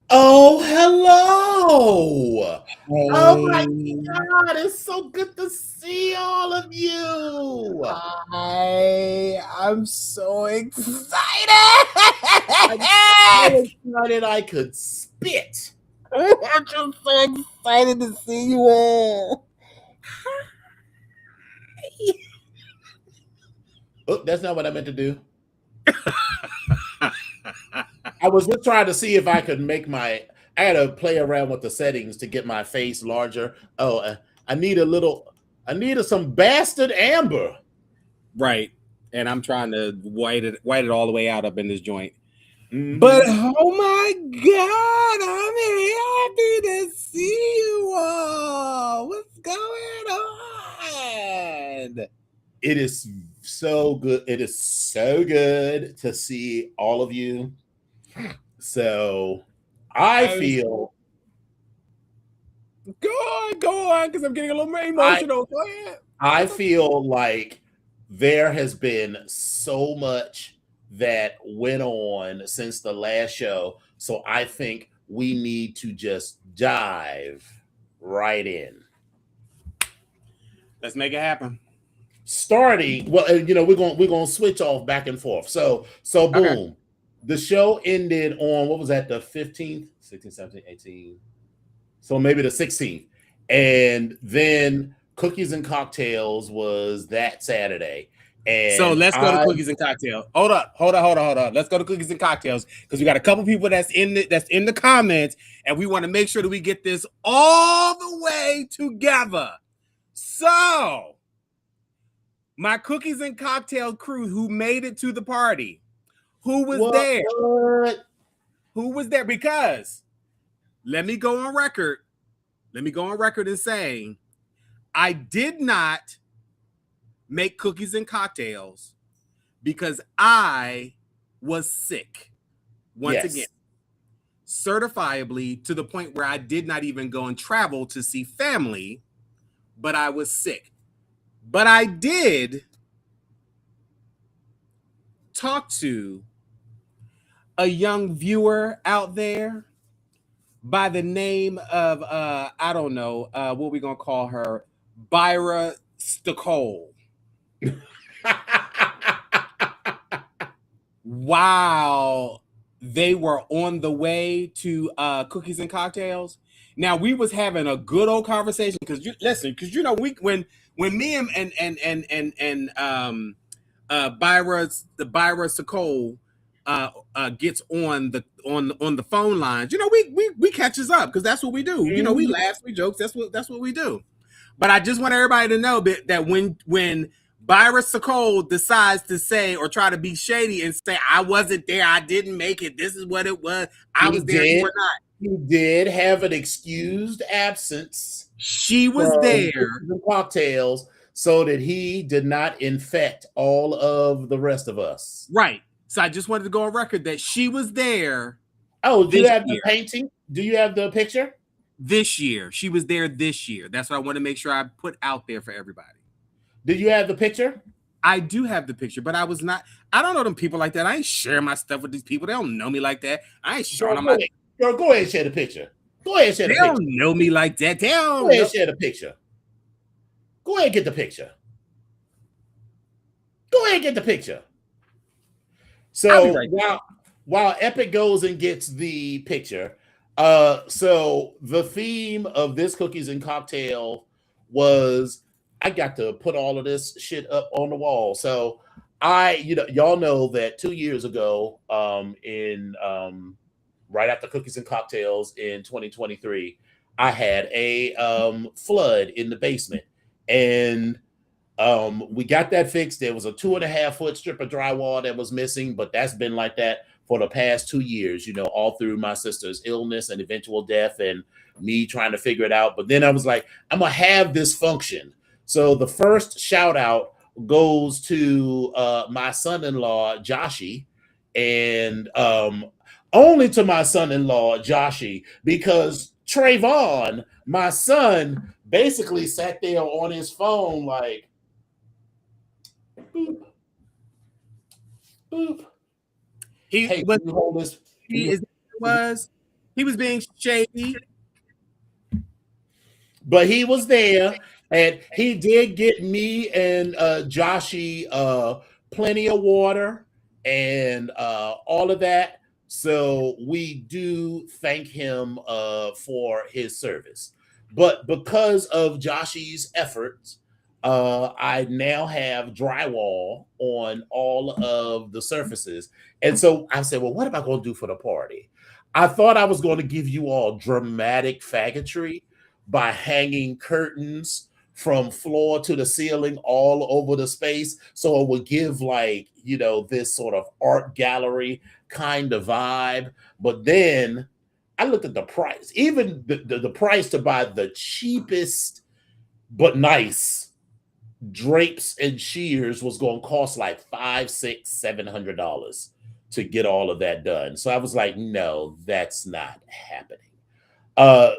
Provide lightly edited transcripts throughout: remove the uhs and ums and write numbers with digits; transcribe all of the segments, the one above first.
Oh, hello. Oh my Hey, God, it's so good to see all of you. I'm so excited. I'm so excited I could spit. I'm just so excited to see you all. Oh, that's not what I meant to do. I was just trying to see if I could make I had to play around with the settings to get my face larger. Oh, I needed some bastard amber. Right. And I'm trying to white it all the way out up in this joint. Mm-hmm. But oh my God, I'm happy to see you all. What's going on? It is so good. It is so good to see all of you. So I feel. Go on, because I'm getting a little more emotional. Go ahead. I feel like there has been so much that went on since the last show. So I think we need to just dive right in. Let's make it happen. Starting, well, we're gonna switch off back and forth. So boom. Okay. The show ended on, what was that, the 15th, 16th, 17th, 18th. So maybe the 16th. And then Cookies and Cocktails was that Saturday. And so let's go to Cookies and Cocktails. Hold up. Let's go to Cookies and Cocktails because we got a couple people that's in the comments, and we want to make sure that we get this all the way together. So my Cookies and Cocktail crew who made it to the party, who was there? Who was there? Because let me go on record in saying I did not make Cookies and Cocktails because I was sick once again, certifiably, to the point where I did not even go and travel to see family, but I was sick. But I did talk to a young viewer out there by the name of, I don't know, what we going to call her, Byra Stockole. While they were on the way to Cookies and Cocktails. Now, we was having a good old conversation because when me and Byra Stockole gets on the phone lines, we catches up because that's what we do. Mm-hmm. We laugh, we joke. That's what we do. But I just want everybody to know that when Byra Stockole decides to say or try to be shady and say, I wasn't there, I didn't make it, this is what it was, I was there, you were not. You did have an excused absence. She was there. The cocktails, so that he did not infect all of the rest of us. Right. So I just wanted to go on record that she was there. Oh, do you have the painting? Do you have the picture? This year. She was there this year. That's what I want to make sure I put out there for everybody. Did you have the picture? I do have the picture, but I don't know them people like that. I ain't sharing my stuff with these people. They don't know me like that. I ain't sharing my... Girl, go ahead and share the picture. Go ahead and share the picture. They don't know me like that. Go ahead and share the picture. Go ahead and get the picture. Go ahead and get the picture. So while Epic goes and gets the picture, so the theme of this cookies and cocktail was I got to put all of this shit up on the wall. So y'all know that 2 years ago, in right after cookies and cocktails in 2023, I had a flood in the basement, and we got that fixed. There was a 2.5 foot strip of drywall that was missing, but that's been like that for the past 2 years, all through my sister's illness and eventual death and me trying to figure it out. But then I was like, I'm gonna have this function. So the first shout out goes to my son-in-law, Joshi, and only to my son-in-law, Joshi, because Trayvon, my son, basically sat there on his phone like, boop, boop. He was being shady, but he was there, and he did get me and Joshi plenty of water and all of that. So we do thank him for his service. But because of Joshy's efforts, I now have drywall on all of the surfaces. And so I said, well, what am I going to do for the party? I thought I was going to give you all dramatic faggotry by hanging curtains from floor to the ceiling all over the space. So it would give this sort of art gallery kind of vibe. But then I looked at the price, even the price to buy the cheapest but nice drapes and shears was going to cost like $500, $600, $700 to get all of that done. So I was like, no, that's not happening.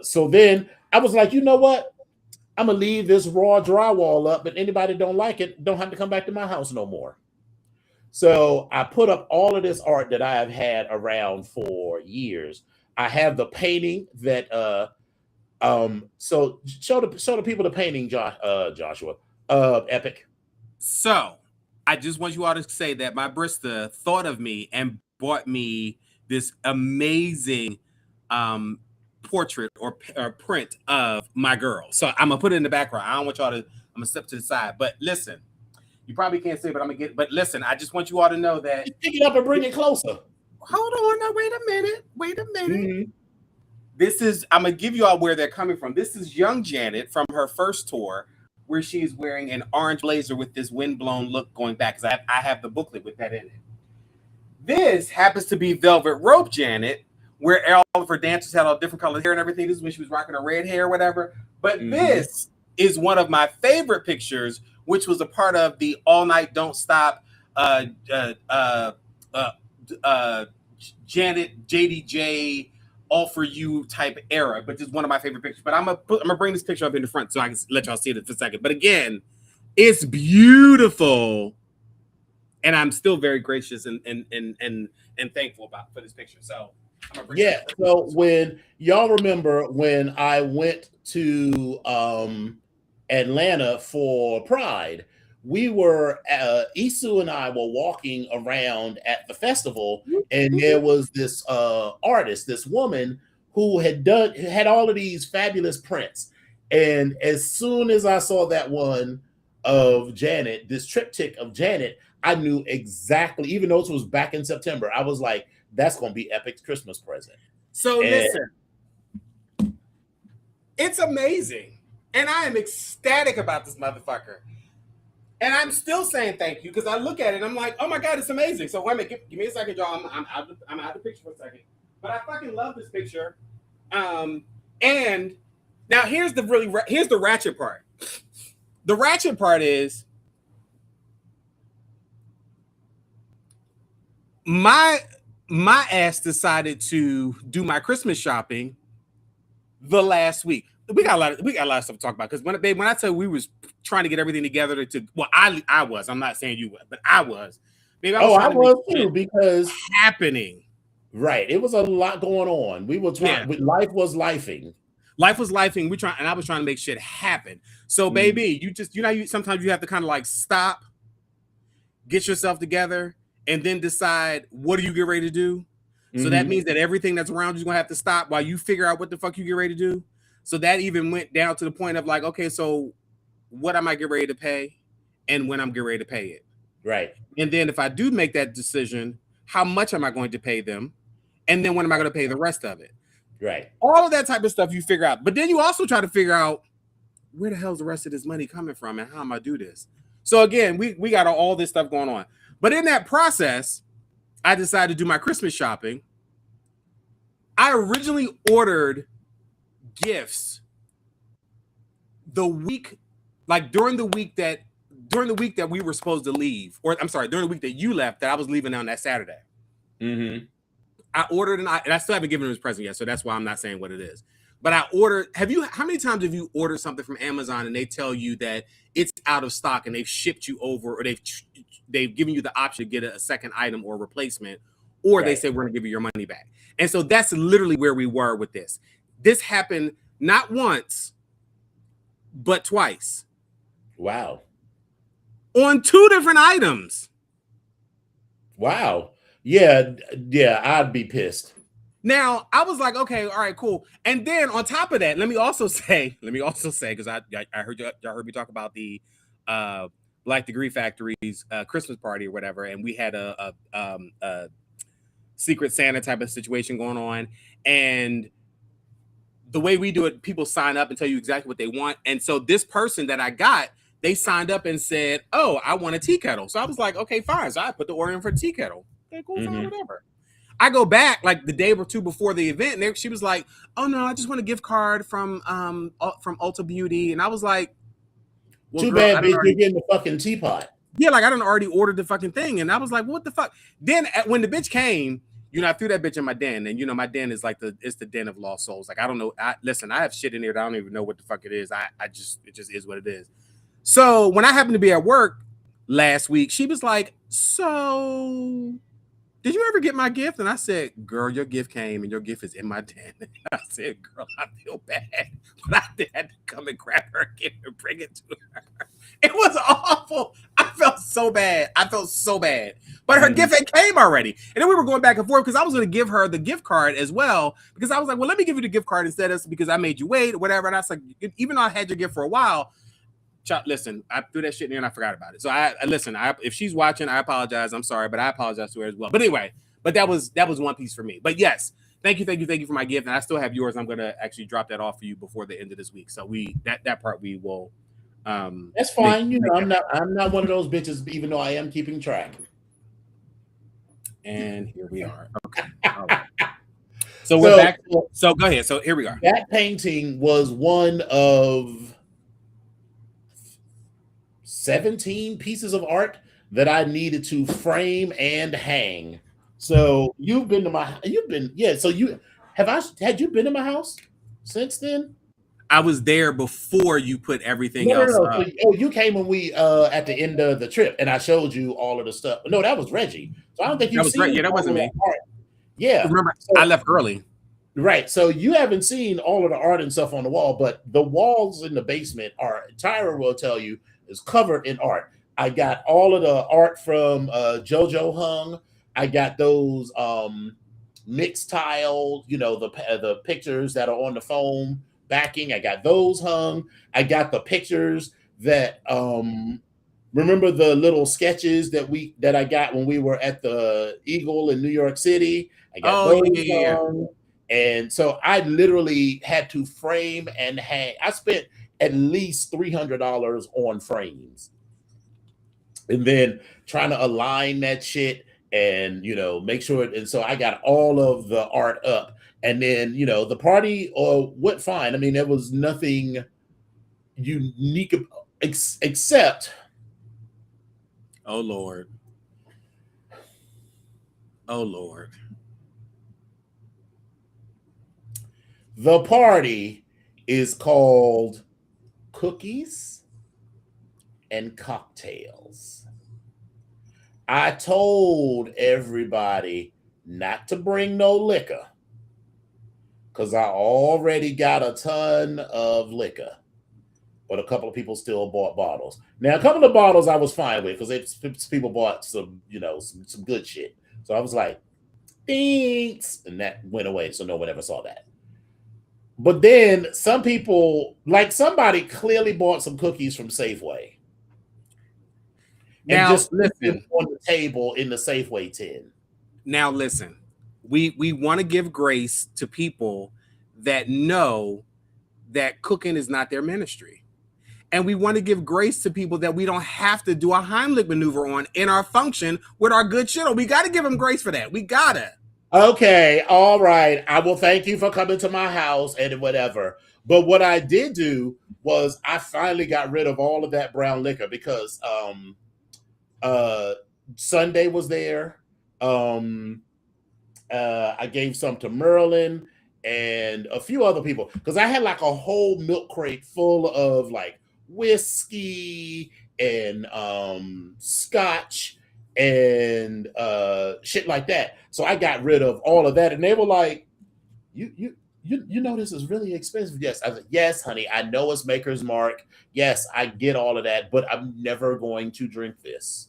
So then I was like, you know what? I'm gonna leave this raw drywall up, but anybody don't like it, don't have to come back to my house no more. So I put up all of this art that I have had around for years. I have the painting that so show the people the painting, Joshua. Epic. So I just want you all to say that my Brista thought of me and bought me this amazing portrait or print of my girl. So I'm gonna put it in the background. I don't want y'all to. I'm gonna step to the side. But listen, you probably can't see it, but I'm gonna get. But listen, I just want you all to know that. Pick it up and bring it closer. Hold on, now wait a minute. Mm-hmm. This is. I'm gonna give you all where they're coming from. This is young Janet from her first tour, where she's wearing an orange blazer with this windblown look going back. Because I have the booklet with that in it. This happens to be Velvet Rope Janet, where all of her dancers had all different colored hair and everything. This is when she was rocking her red hair or whatever. But this is one of my favorite pictures, which was a part of the All Night Don't Stop Janet JDJ All For You type era, but just one of my favorite pictures. But I'm gonna bring this picture up in the front so I can let y'all see it for a second. But again, it's beautiful, and I'm still very gracious and thankful for this picture. So yeah. So when y'all remember when I went to Atlanta for Pride, we were Isu and I were walking around at the festival, and there was this artist, this woman who had all of these fabulous prints. And as soon as I saw that one of Janet, this triptych of Janet, I knew exactly, even though it was back in September, I was like, that's going to be Epic's Christmas present. So listen, it's amazing. And I am ecstatic about this motherfucker. And I'm still saying thank you because I look at it and I'm like, oh my God, it's amazing. So wait a minute, give me a second, y'all. I'm out of the picture for a second. But I fucking love this picture. And now here's the ratchet part. The ratchet part is my ass decided to do my Christmas shopping the last week. We got a lot of stuff to talk about because when I tell you we was trying to get everything together I was. I'm not saying you were, but I was. Babe, I was too because happening. Right, it was a lot going on. We were trying. Yeah. Life was lifing. Life was lifing. I was trying to make shit happen. So, baby, you sometimes you have to kind of like stop, get yourself together, and then decide what do you get ready to do. So that means that everything that's around you is going to have to stop while you figure out what the fuck you get ready to do. So that even went down to the point of like, okay, so what am I getting ready to pay and when I'm getting ready to pay it? Right. And then if I do make that decision, how much am I going to pay them? And then when am I going to pay the rest of it? Right. All of that type of stuff you figure out. But then you also try to figure out where the hell's the rest of this money coming from and how am I do this? So again, we got all this stuff going on. But in that process, I decided to do my Christmas shopping. I originally ordered gifts the week, like during the week that we were supposed to leave, or I'm sorry, during the week that you left, that I was leaving on that Saturday. I ordered and I still haven't given him his present yet, so that's why I'm not saying what it is. But I ordered. How many times have you ordered something from Amazon and they tell you that it's out of stock and they've shipped you over, or they've given you the option to get a second item or replacement, or they say we're going to give you your money back? And so that's literally where we were with this. This happened not once, but twice. Wow. On 2 different items. Wow. Yeah, I'd be pissed. Now, I was like, okay, all right, cool. And then on top of that, let me also say, because I heard y'all heard me talk about the Black Degree Factory's Christmas party or whatever, and we had a Secret Santa type of situation going on. And the way we do it, people sign up and tell you exactly what they want. And so this person that I got, they signed up and said, oh, I want a tea kettle. So I was like, okay, fine. So I put the order in for a tea kettle. Okay, cool, fine, whatever. I go back like the day or two before the event, and she was like, "Oh no, I just want a gift card from Ulta Beauty," and I was like, well, "Too bad, bitch, you're getting the fucking teapot." Yeah, like I done already ordered the fucking thing, and I was like, "What the fuck?" Then when the bitch came, I threw that bitch in my den, and my den is like it's the den of lost souls. Like I don't know. Listen, I have shit in here that I don't even know what the fuck it is. It just is what it is. So when I happened to be at work last week, she was like, "So, did you ever get my gift?" And I said, "Girl, your gift came and your gift is in my den." And I said, "Girl, I feel bad, but I had to come and grab her gift and bring it to her." It was awful. I felt so bad. But her gift had came already. And then we were going back and forth because I was going to give her the gift card as well, because I was like, well, let me give you the gift card instead of because I made you wait or whatever. And I was like, even though I had your gift for a while, listen, I threw that shit in there and I forgot about it. So I listen, if she's watching, I apologize. I'm sorry, but I apologize to her as well. But anyway, that was one piece for me. But yes, thank you for my gift. And I still have yours. I'm going to actually drop that off for you before the end of this week. So that part we will. That's fine. I'm not one of those bitches, even though I am keeping track. And here we are. Okay. All right. So we're back. So go ahead. So here we are. That painting was one of 17 pieces of art that I needed to frame and hang. So had you been to my house since then? I was there before you put everything else up. So, you came when we at the end of the trip, and I showed you all of the stuff. No, that was Reggie. So I don't think you've seen. Yeah, that wasn't me. Yeah, remember, I left early. Right. So you haven't seen all of the art and stuff on the wall, but the walls in the basement Tyra will tell you, is covered in art. I got all of the art from JoJo hung. I got those mixed tile, the pictures that are on the foam backing. I got those hung. I got the pictures that remember the little sketches that I got when we were at the Eagle in New York City. I got those hung. And so I literally had to frame and hang. I spent at least $300 on frames, and then trying to align that shit and make sure it. And so I got all of the art up, and then the party went fine. I mean, there was nothing unique except. Oh Lord. The party is called Cookies and Cocktails. I told everybody not to bring no liquor because I already got a ton of liquor, but a couple of people still bought bottles. Now, a couple of bottles I was fine with because people bought some, some good shit. So I was like, thanks, and that went away. So no one ever saw that. But then some people, like somebody clearly bought some cookies from Safeway. Now, and just listen on the table in the Safeway tin. Now, listen, we want to give grace to people that know that cooking is not their ministry. And we want to give grace to people that we don't have to do a Heimlich maneuver on in our function with our good shit. We got to give them grace for that. We got to. Okay, all right. I will thank you for coming to my house and whatever. But what I did do was I finally got rid of all of that brown liquor because Sunday was there. I gave some to Merlin and a few other people because I had like a whole milk crate full of like whiskey and scotch and shit like that. So I got rid of all of that, and they were like, "You know this is really expensive." Yes, I was like, "Yes, honey, I know it's Maker's Mark. Yes, I get all of that, but I'm never going to drink this,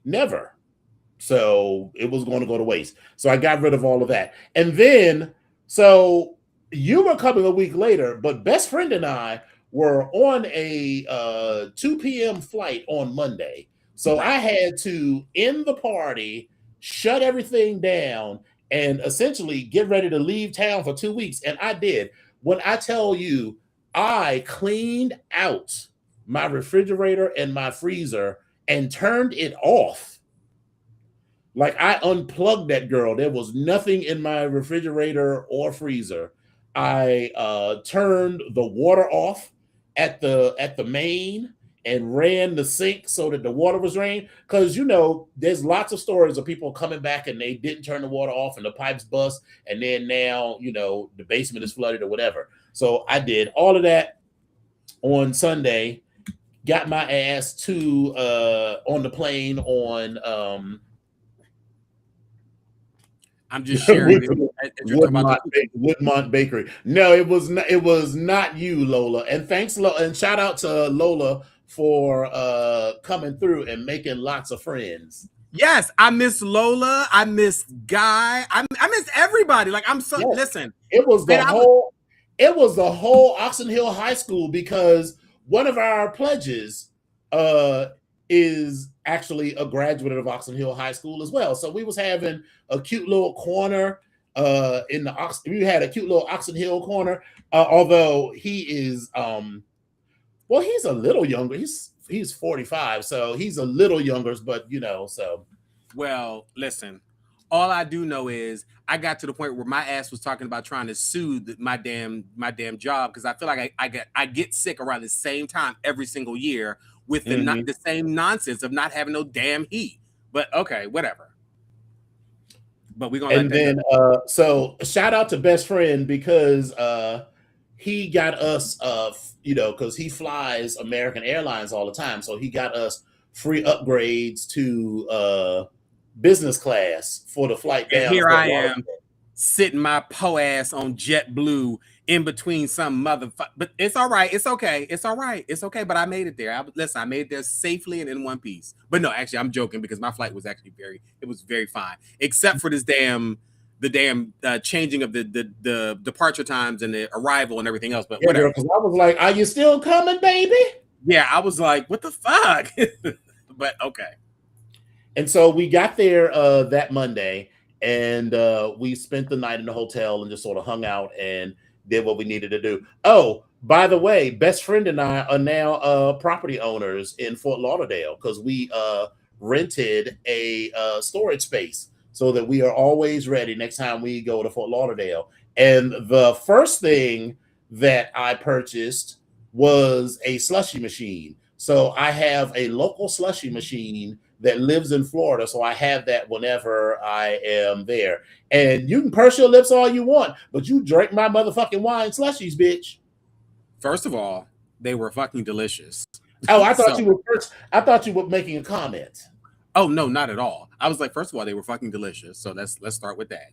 never." So it was going to go to waste. So I got rid of all of that, and then so you were coming a week later, but best friend and I were on a 2 p.m. flight on Monday. So I had to end the party, shut everything down, and essentially get ready to leave town for 2 weeks. And I did. When I tell you, I cleaned out my refrigerator and my freezer and turned it off. Like I unplugged that girl. There was nothing in my refrigerator or freezer. I turned the water off at the main and ran the sink so that the water was drained. Because there's lots of stories of people coming back and they didn't turn the water off and the pipes bust, and then now the basement is flooded or whatever. So I did all of that on Sunday. Got my ass to on the plane on I'm just sharing Woodmont Bakery. No, it was not. It was not you, Lola. And thanks, and shout out to Lola for coming through and making lots of friends. Yes, I miss Lola. I miss Guy. I miss everybody. Like I'm so listen. It was the whole. It was the whole Oxon Hill High School because one of our pledges is actually a graduate of Oxon Hill High School as well. So we was having a cute little corner in the we had a cute little Oxon Hill corner. Although he is well, he's a little younger. He's 45, so he's a little younger, but so. Well, listen. All I do know is I got to the point where my ass was talking about trying to sue my damn job because I feel like I get sick around the same time every single year with the same nonsense of not having no damn heat. But okay, whatever. But we're gonna. And then so shout out to best friend because he got us because he flies American Airlines all the time, so he got us free upgrades to business class for the flight down. And here I am sitting my po ass on JetBlue in between some motherfucker. But it's all right. It's okay. It's all right. It's okay. But I made it there. I made it there safely and in one piece. But no, actually, I'm joking because my flight was actually very fine, except for the damn changing of the departure times and the arrival and everything else. But whatever. Because I was like, "Are you still coming, baby?" Yeah, I was like, "What the fuck?" But okay. And so we got there that Monday, and we spent the night in the hotel and just sort of hung out and did what we needed to do. Oh, by the way, best friend and I are now property owners in Fort Lauderdale because we rented a storage space so that we are always ready next time we go to Fort Lauderdale. And the first thing that I purchased was a slushy machine. So I have a local slushy machine that lives in Florida, so I have that whenever I am there. And you can purse your lips all you want, but you drink my motherfucking wine slushies, bitch. First of all, they were fucking delicious. Oh, I thought I thought you were making a comment. Oh no, not at all. I was like, first of all, they were fucking delicious. So let's start with that.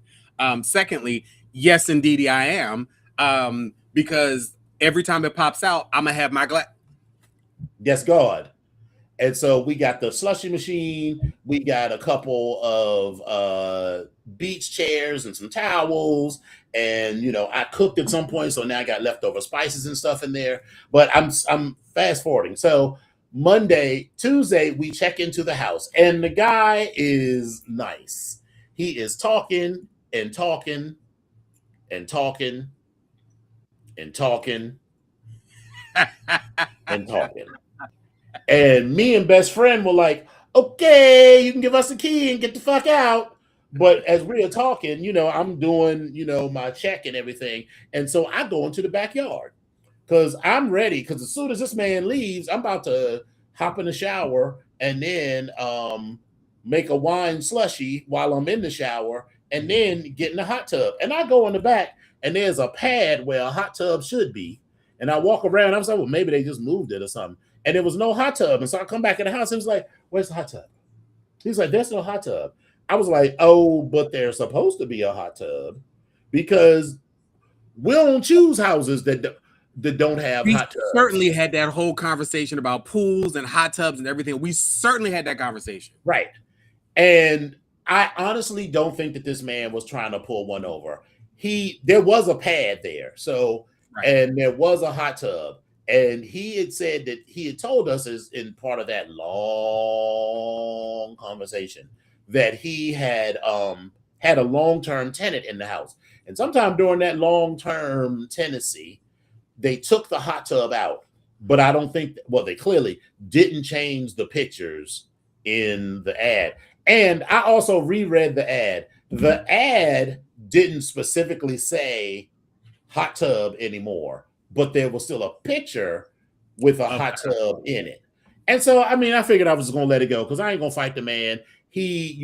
Secondly, yes, indeed, I am. Because every time it pops out, I'm gonna have my glass. Yes, God. And so we got the slushy machine. We got a couple of beach chairs and some towels, and I cooked at some point, so now I got leftover spices and stuff in there. But I'm fast forwarding. So Tuesday, we check into the house, and the guy is nice. He is talking and talking and talking and talking and talking. And me and best friend were like, okay, you can give us the key and get the fuck out. But as we are talking, I'm doing, my check and everything. And so I go into the backyard because I'm ready. Because as soon as this man leaves, I'm about to hop in the shower and then make a wine slushy while I'm in the shower and then get in the hot tub. And I go in the back and there's a pad where a hot tub should be. And I walk around. I was like, well, maybe they just moved it or something. And there was no hot tub. And so I come back in the house. He was like, where's the hot tub? He's like, there's no hot tub. I was like, oh, but there's supposed to be a hot tub because we don't choose houses that don't have hot tubs. We certainly had that whole conversation about pools and hot tubs and everything. We certainly had that conversation. Right. And I honestly don't think that this man was trying to pull one over. There was a pad there. So, right. And there was a hot tub. And he had said that he had told us as in part of that long conversation that he had had a long-term tenant in the house. And sometime during that long-term tenancy, they took the hot tub out. But I don't think, they clearly didn't change the pictures in the ad. And I also reread the ad. The ad didn't specifically say hot tub anymore, but there was still a picture with a hot tub in it. And so, I mean, I figured I was going to let it go because I ain't going to fight the man. He,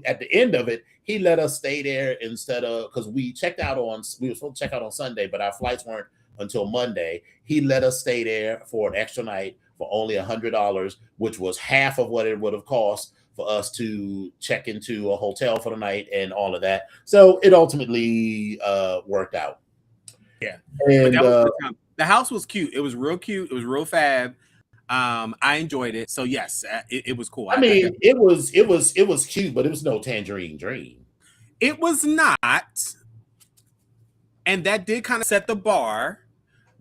at the end of it, he let us stay there instead of, because we were supposed to check out on Sunday, but our flights weren't until Monday. He let us stay there for an extra night for only $100, which was half of what it would have cost for us to check into a hotel for the night and all of that. So it ultimately worked out. Yeah. And the house was cute. It was real cute. It was real fab. I enjoyed it. So yes, it was cool. I mean, it was cute, but it was no Tangerine Dream. It was not. And that did kind of set the bar.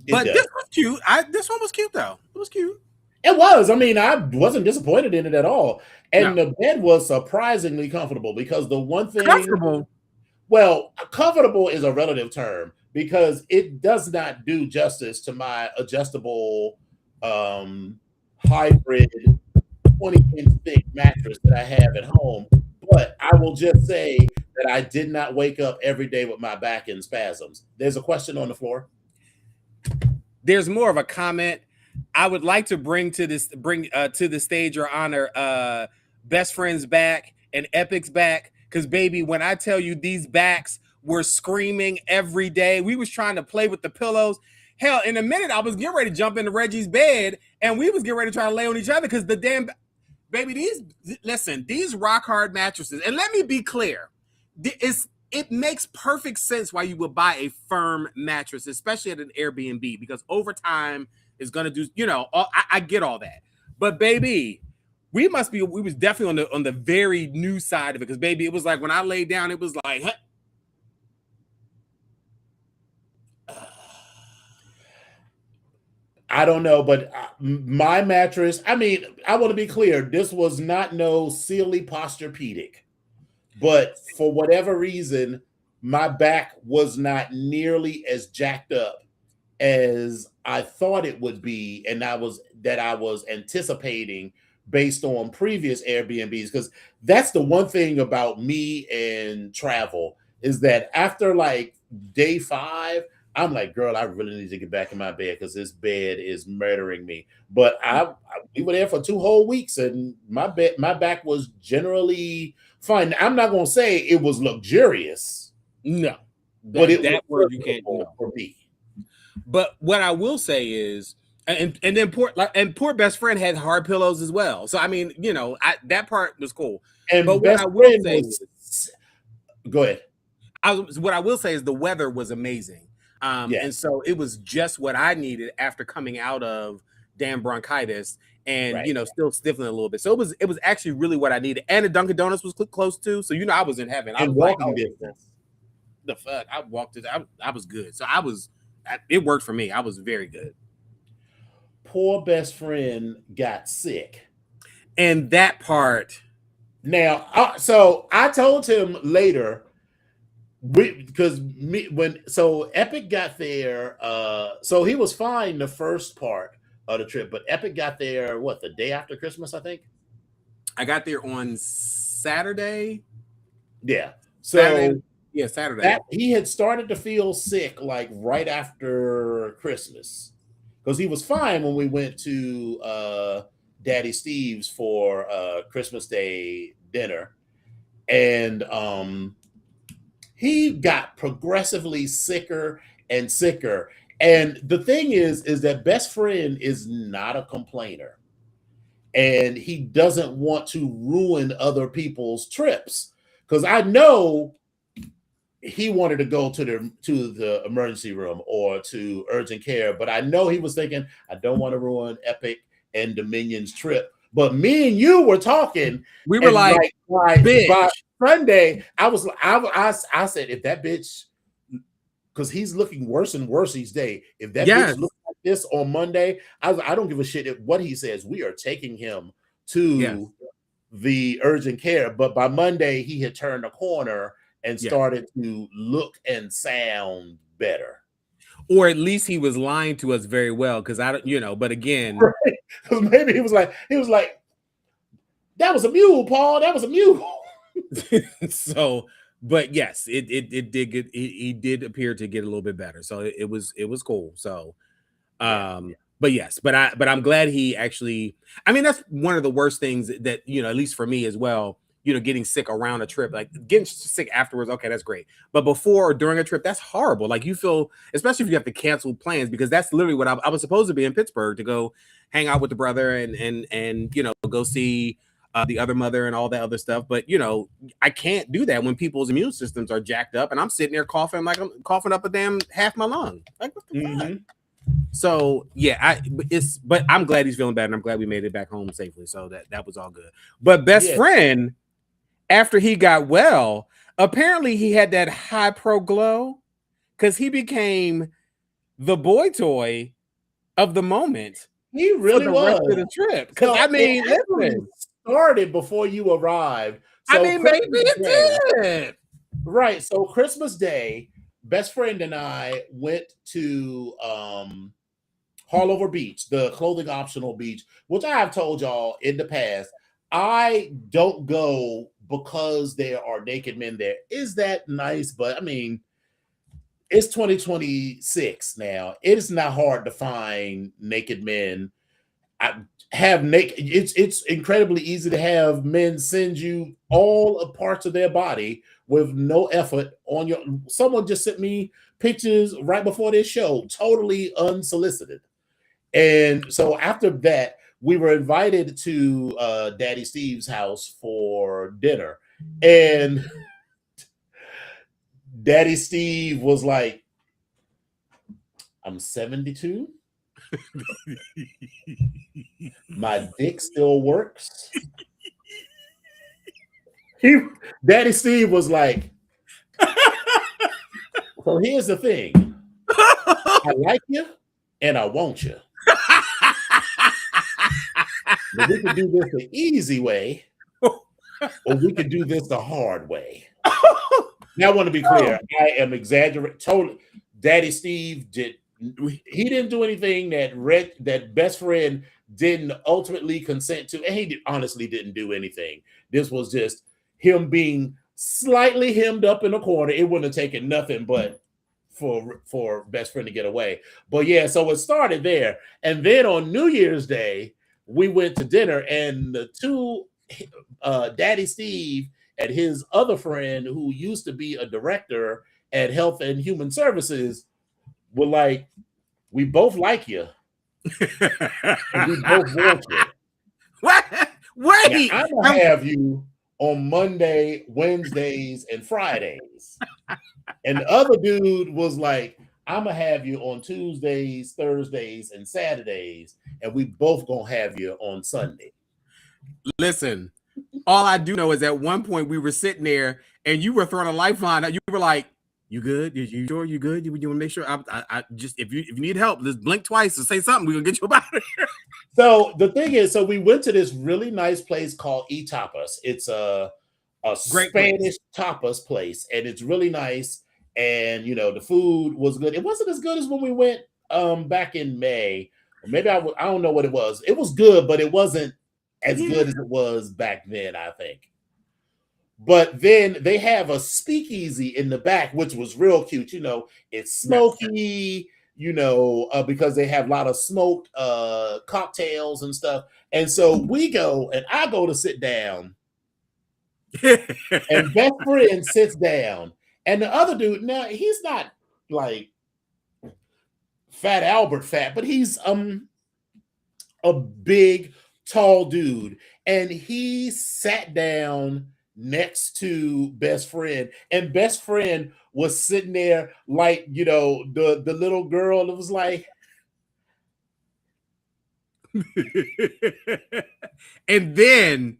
But this was cute. This one was cute though. It was cute. It was. I mean, I wasn't disappointed in it at all. And the bed was surprisingly comfortable because the one thing comfortable is a relative term because it does not do justice to my adjustable hybrid 20-inch thick mattress that I have at home. But I will just say that I did not wake up every day with my back in spasms. There's a question on the floor. There's more of a comment. I would like to bring to the stage or honor Best Friend's back and Epic's back. Because baby, when I tell you these backs were screaming every day, we was trying to play with the pillows. Hell, in a minute, I was getting ready to jump into Reggie's bed and we was getting ready to try to lay on each other because the damn baby, these rock hard mattresses. And let me be clear, it makes perfect sense why you would buy a firm mattress, especially at an Airbnb, because over time is going to do, I get all that. But baby, we was definitely on the very new side of it because baby, it was like when I laid down, it was like, huh. I don't know, but my mattress, I mean, I want to be clear, this was not no Sealy Posturepedic, but for whatever reason, my back was not nearly as jacked up as I thought it would be, and I was anticipating based on previous Airbnbs, because that's the one thing about me and travel is that after like day 5, I'm like, girl, I really need to get back in my bed because this bed is murdering me. But we were there for 2 whole weeks, and my back was generally fine. I'm not gonna say it was luxurious, no, but that word you can't know for me. But what I will say is, and then poor Best Friend had hard pillows as well. So I mean, that part was cool. And but what I will say go ahead. What I will say is the weather was amazing. And so it was just what I needed after coming out of damn bronchitis. and still stiffling a little bit. So it was actually really what I needed. And the Dunkin' Donuts was close too. So I was in heaven. I And was walking like, distance. The fuck? I walked it. I was good. So it worked for me. I was very good. Poor best friend got sick. And that part. Now, so I told him later, so Epic got there, so he was fine the first part of the trip, but Epic got there the day after Christmas, I think. I got there on Saturday. Yeah. So Saturday. He had started to feel sick like right after Christmas, because he was fine when we went to Daddy Steve's for Christmas Day dinner, and he got progressively sicker and sicker. And the thing is that best friend is not a complainer, and he doesn't want to ruin other people's trips, because I know he wanted to go to the emergency room or to urgent care, but I know he was thinking, I don't want to ruin Epic and Dominion's trip. But me and you were talking. We were like bitch. By Sunday, I said, if that bitch, because he's looking worse and worse each day. If that bitch looks like this on Monday, I don't give a shit what he says. We are taking him to the urgent care. But by Monday, he had turned a corner and started to look and sound better. Or at least he was lying to us very well, because I don't, but again, right. Maybe he was like, that was a mule, Paul. That was a mule. So, but yes, it did get, he did appear to get a little bit better. So it was cool. So, but yes, but I'm glad he actually, I mean, that's one of the worst things that, at least for me as well, getting sick around a trip, like getting sick afterwards. Okay, that's great. But before or during a trip, that's horrible. Like you feel, especially if you have to cancel plans, because that's literally what I was supposed to be in Pittsburgh to go hang out with the brother and go see the other mother and all that other stuff. But I can't do that when people's immune systems are jacked up and I'm sitting there coughing like I'm coughing up a damn half my lung. Like what the fuck? So but I'm glad he's feeling better, and I'm glad we made it back home safely. So that was all good. But best friend, after he got well, apparently he had that high pro glow, because he became the boy toy of the moment. He really was. Rest of the trip. Because listen, started before you arrived. So maybe it did. Right. So Christmas Day, best friend and I went to Harlover Beach, the clothing optional beach, which I have told y'all in the past. I don't go because there are naked men there. Is that nice? But I mean, it's 2026 now. It is not hard to find naked men. It's incredibly easy to have men send you all parts of their body with no effort on your. Someone just sent me pictures right before this show, totally unsolicited. And so after that, we were invited to Daddy Steve's house for dinner, and Daddy Steve was like, I'm 72. My dick still works. Daddy Steve was like, so here's the thing. I like you and I want you. But we can do this the easy way, or we can do this the hard way. Now, I want to be clear. I am exaggerating. Totally. Daddy Steve he didn't do anything that best friend didn't ultimately consent to, and he honestly didn't do anything. This was just him being slightly hemmed up in a corner. It wouldn't have taken nothing but for best friend to get away. But yeah, so it started there, and then on New Year's Day, we went to dinner, and the two, Daddy Steve and his other friend, who used to be a director at Health and Human Services, were like, we both like you. And we both want you. What? Wait! Now, I'm going to have you on Monday, Wednesdays, and Fridays. And the other dude was like, I'm going to have you on Tuesdays, Thursdays, and Saturdays. and we both gonna have you on Sunday. Listen, all I do know is at one point we were sitting there and you were throwing a lifeline. You were like, "You good? You sure? You good? You want to make sure? I just if you need help, just blink twice and say something. We're gonna get you up out of here." So the thing is, so we went to this really nice place called Tapas. It's a Great Spanish tapas place, and it's really nice. And the food was good. It wasn't as good as when we went back in May. Or maybe I don't know what it was. It was good, but it wasn't as good as it was back then, I think. But then they have a speakeasy in the back, which was real cute. It's smoky, because they have a lot of smoked cocktails and stuff. And so we go, and I go to sit down, and best friend sits down. And the other dude, now he's not like Fat Albert fat, but he's a big, tall dude. And he sat down next to best friend, and best friend was sitting there like the little girl that was like, and then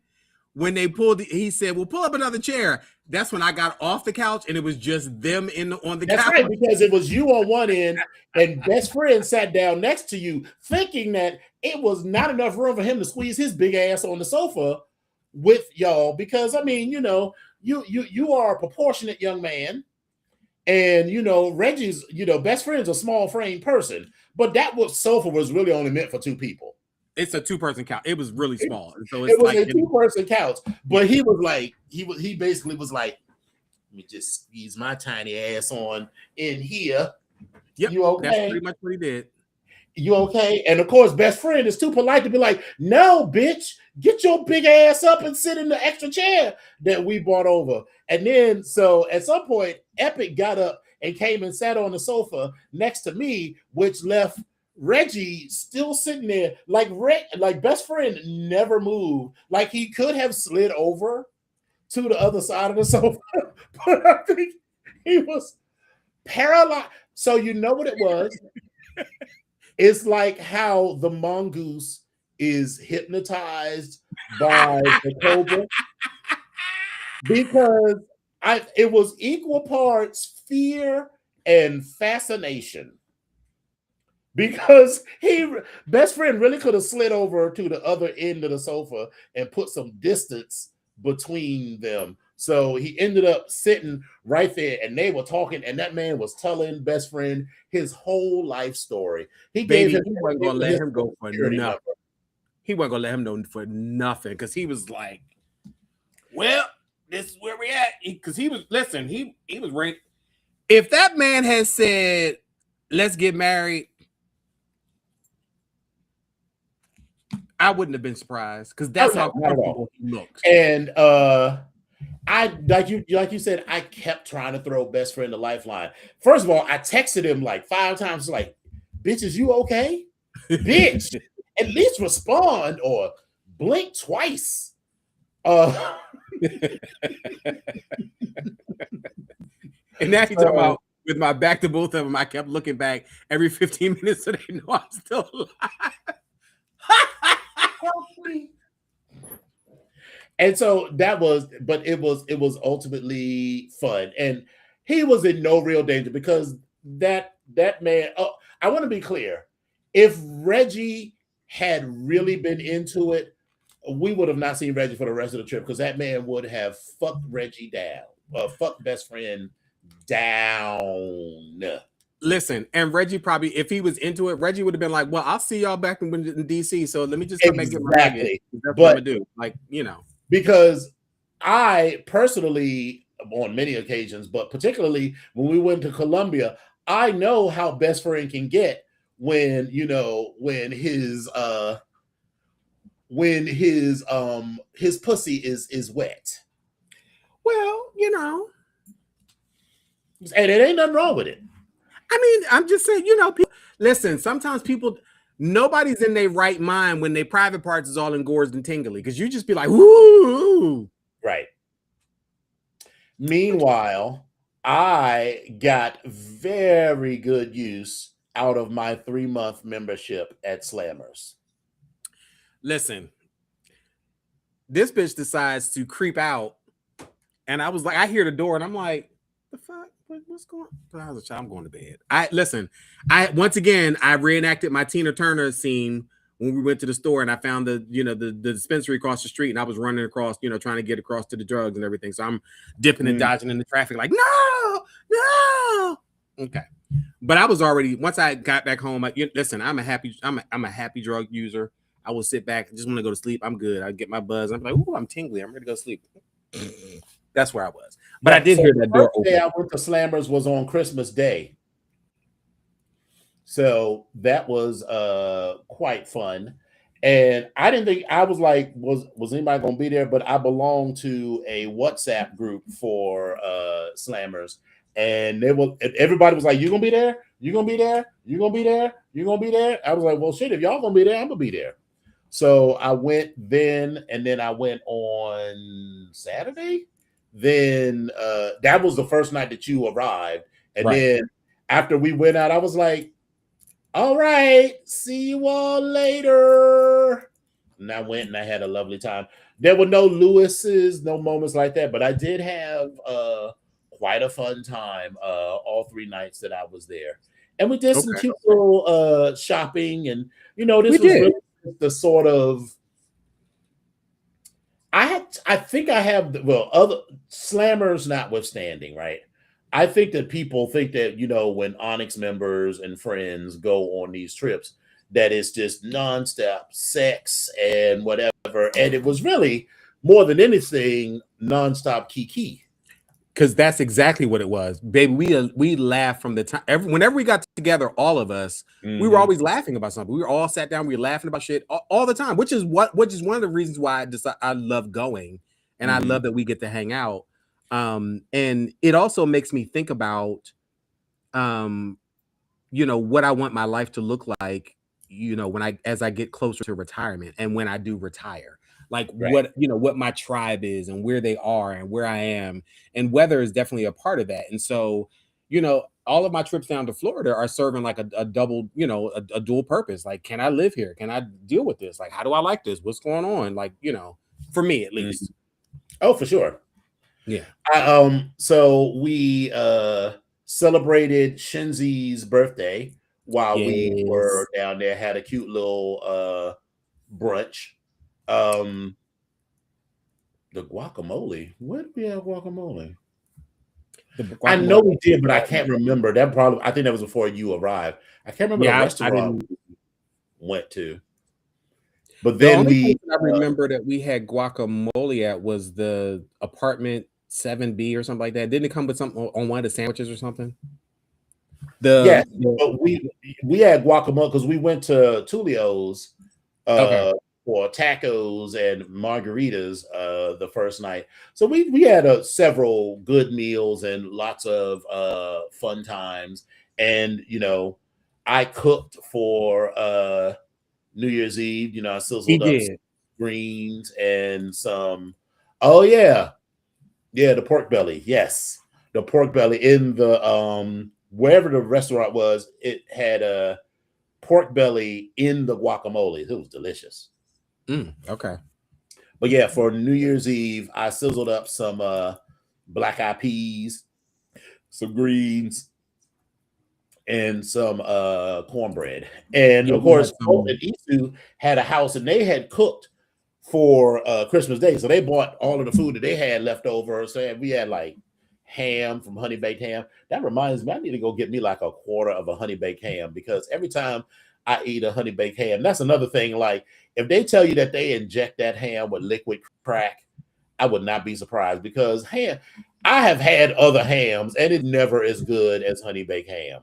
when they pulled, he said, "Well, pull up another chair." That's when I got off the couch, and it was just them on the That's couch. right, because it was you on one end, and best friend sat down next to you, thinking that it was not enough room for him to squeeze his big ass on the sofa with y'all. Because I mean, you are a proportionate young man, and Reggie's best friend's a small frame person, but sofa was really only meant for two people. It's a 2-person couch. It was really small. So it was like a 2-person couch. But he was like, he basically was like, "Let me just squeeze my tiny ass on in here." Yep, you okay? That's pretty much what he did. You okay? And of course, best friend is too polite to be like, "No, bitch, get your big ass up and sit in the extra chair that we brought over." And then, so at some point, Epic got up and came and sat on the sofa next to me, which left Reggie still sitting there, like best friend never moved. Like he could have slid over to the other side of the sofa, but I think he was paralyzed. So you know what it was? It's like how the mongoose is hypnotized by the cobra, because it was equal parts fear and fascination. Because best friend really could have slid over to the other end of the sofa and put some distance between them. So he ended up sitting right there, and they were talking, and that man was telling best friend his whole life story. He wasn't gonna let him go for nothing. He wasn't gonna let him know for nothing, because he was like, "Well, this is where we're at." Because he was right. If that man had said, "Let's get married," I wouldn't have been surprised, because that's how comfortable he looks. And I like you said, I kept trying to throw best friend a lifeline. First of all, I texted him like 5 times, like, "Bitch, is you okay? Bitch, at least respond or blink twice." And now he's talking about, with my back to both of them, I kept looking back every 15 minutes so they know I'm still alive. Help me. And so it was ultimately fun, and he was in no real danger, because that man. Oh, I want to be clear: if Reggie had really been into it, we would have not seen Reggie for the rest of the trip, because that man would have fucked Reggie down, fucked best friend down. Listen, and Reggie probably, if he was into it, Reggie would have been like, "Well, I'll see y'all back in DC, so let me just come back and get my luggage." That's what I'm gonna do. Like, because I personally, on many occasions, but particularly when we went to Colombia, I know how best friend can get when his pussy is wet. Well, and it ain't nothing wrong with it. I mean, I'm just saying, listen, sometimes nobody's in their right mind when their private parts is all engorged and tingly, because you just be like, "Woo!" Right. Meanwhile, I got very good use out of my 3-month membership at Slammers. Listen, this bitch decides to creep out, and I was like, I hear the door, and I'm like, the fuck? What's going on? I was a child, I'm going to bed. I once again I reenacted my Tina Turner scene when we went to the store, and I found the dispensary across the street, and I was running across, trying to get across to the drugs and everything. So I'm dipping and dodging in the traffic, like, no. Okay. But I was already, once I got back home, listen, I'm a happy drug user. I will sit back, just want to go to sleep. I'm good. I get my buzz. I'm like, ooh, I'm tingly. I'm ready to go to sleep. That's where I was. But I did hear that door open. The first day I went to Slammers was on Christmas Day. So that was quite fun. And I didn't think, I was like, was anybody going to be there? But I belong to a WhatsApp group for Slammers. And everybody was like, you gonna be there? You gonna be there? You gonna be there? You gonna be there? I was like, well, shit, if y'all gonna be there, I'm gonna be there. So I went then, and then I went on Saturday. Then that was the first night that you arrived. And then after we went out, I was like, all right, see you all later. And I went and I had a lovely time. There were no Lewis's, no moments like that, but I did have quite a fun time all 3 nights that I was there. And we did some cute little shopping, and this was really the sort of, I think I have other Slammers notwithstanding, right? I think that people think that when Onyx members and friends go on these trips, that it's just nonstop sex and whatever, and it was really more than anything nonstop kiki. Because that's exactly what it was, baby. We laughed from the time. Whenever we got together, all of us, we were always laughing about something. We were all sat down. We were laughing about shit all the time, which is one of the reasons why I love going, and I love that we get to hang out. And it also makes me think about, what I want my life to look like, as I get closer to retirement, and when I do retire. Like what my tribe is, and where they are, and where I am, and weather is definitely a part of that. And so, all of my trips down to Florida are serving like a double, a dual purpose. Like, can I live here? Can I deal with this? Like, how do I like this? What's going on? Like, for me at least. Oh, for sure. Yeah. So we celebrated Shinzi's birthday while we were down there. Had a cute little brunch. The guacamole. Where did we have guacamole? I know we did, but I can't remember. I think that was before you arrived. I can't remember the restaurant we went to. But then I remember that we had guacamole at was the apartment 7B or something like that. Didn't it come with something on one of the sandwiches or something? But we had guacamole because we went to Tulio's for tacos and margaritas the first night. So we had several good meals and lots of fun times. And I cooked for New Year's Eve. I sizzled up some greens and some. Oh yeah, the pork belly. Yes, the pork belly in the wherever the restaurant was. It had a pork belly in the guacamole. It was delicious. Okay. But yeah, for New Year's Eve, I sizzled up some black eyed peas, some greens, and some cornbread. And of course, Hope and Isu had a house, and they had cooked for Christmas Day. So they bought all of the food that they had left over. So we had like ham from Honey Baked Ham. That reminds me, I need to go get me like a quarter of a Honey Baked Ham, because every time I eat a Honey Baked Ham, that's another thing. Like, if they tell you that they inject that ham with liquid crack, I would not be surprised, because I have had other hams and it's never as good as Honey Baked Ham.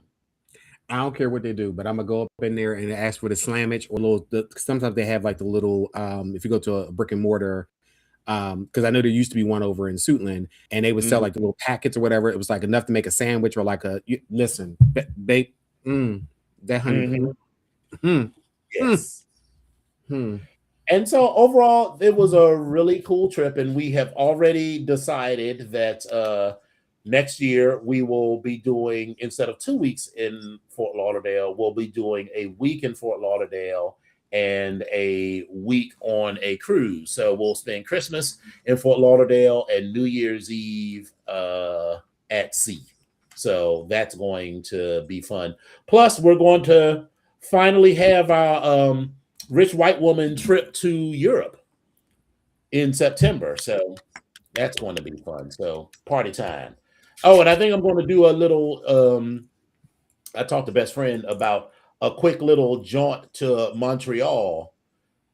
I don't care what they do, but I'm gonna go up in there and ask for the slamage or sometimes they have like the little if you go to a brick and mortar, because I know there used to be one over in Suitland, and they would sell like the little packets or whatever. It was like enough to make a sandwich, or like that honey. Yes. And so overall, it was a really cool trip, and we have already decided that next year we will be doing, instead of 2 weeks in Fort Lauderdale, we'll be doing a week in Fort Lauderdale and a week on a cruise. So we'll spend Christmas in Fort Lauderdale and New Year's Eve at sea. So that's going to be fun. Plus, we're going to finally have our rich white woman trip to Europe in September. So that's going to be fun. So party time. Oh, and I think I'm going to do a little I talked to best friend about a quick little jaunt to Montreal,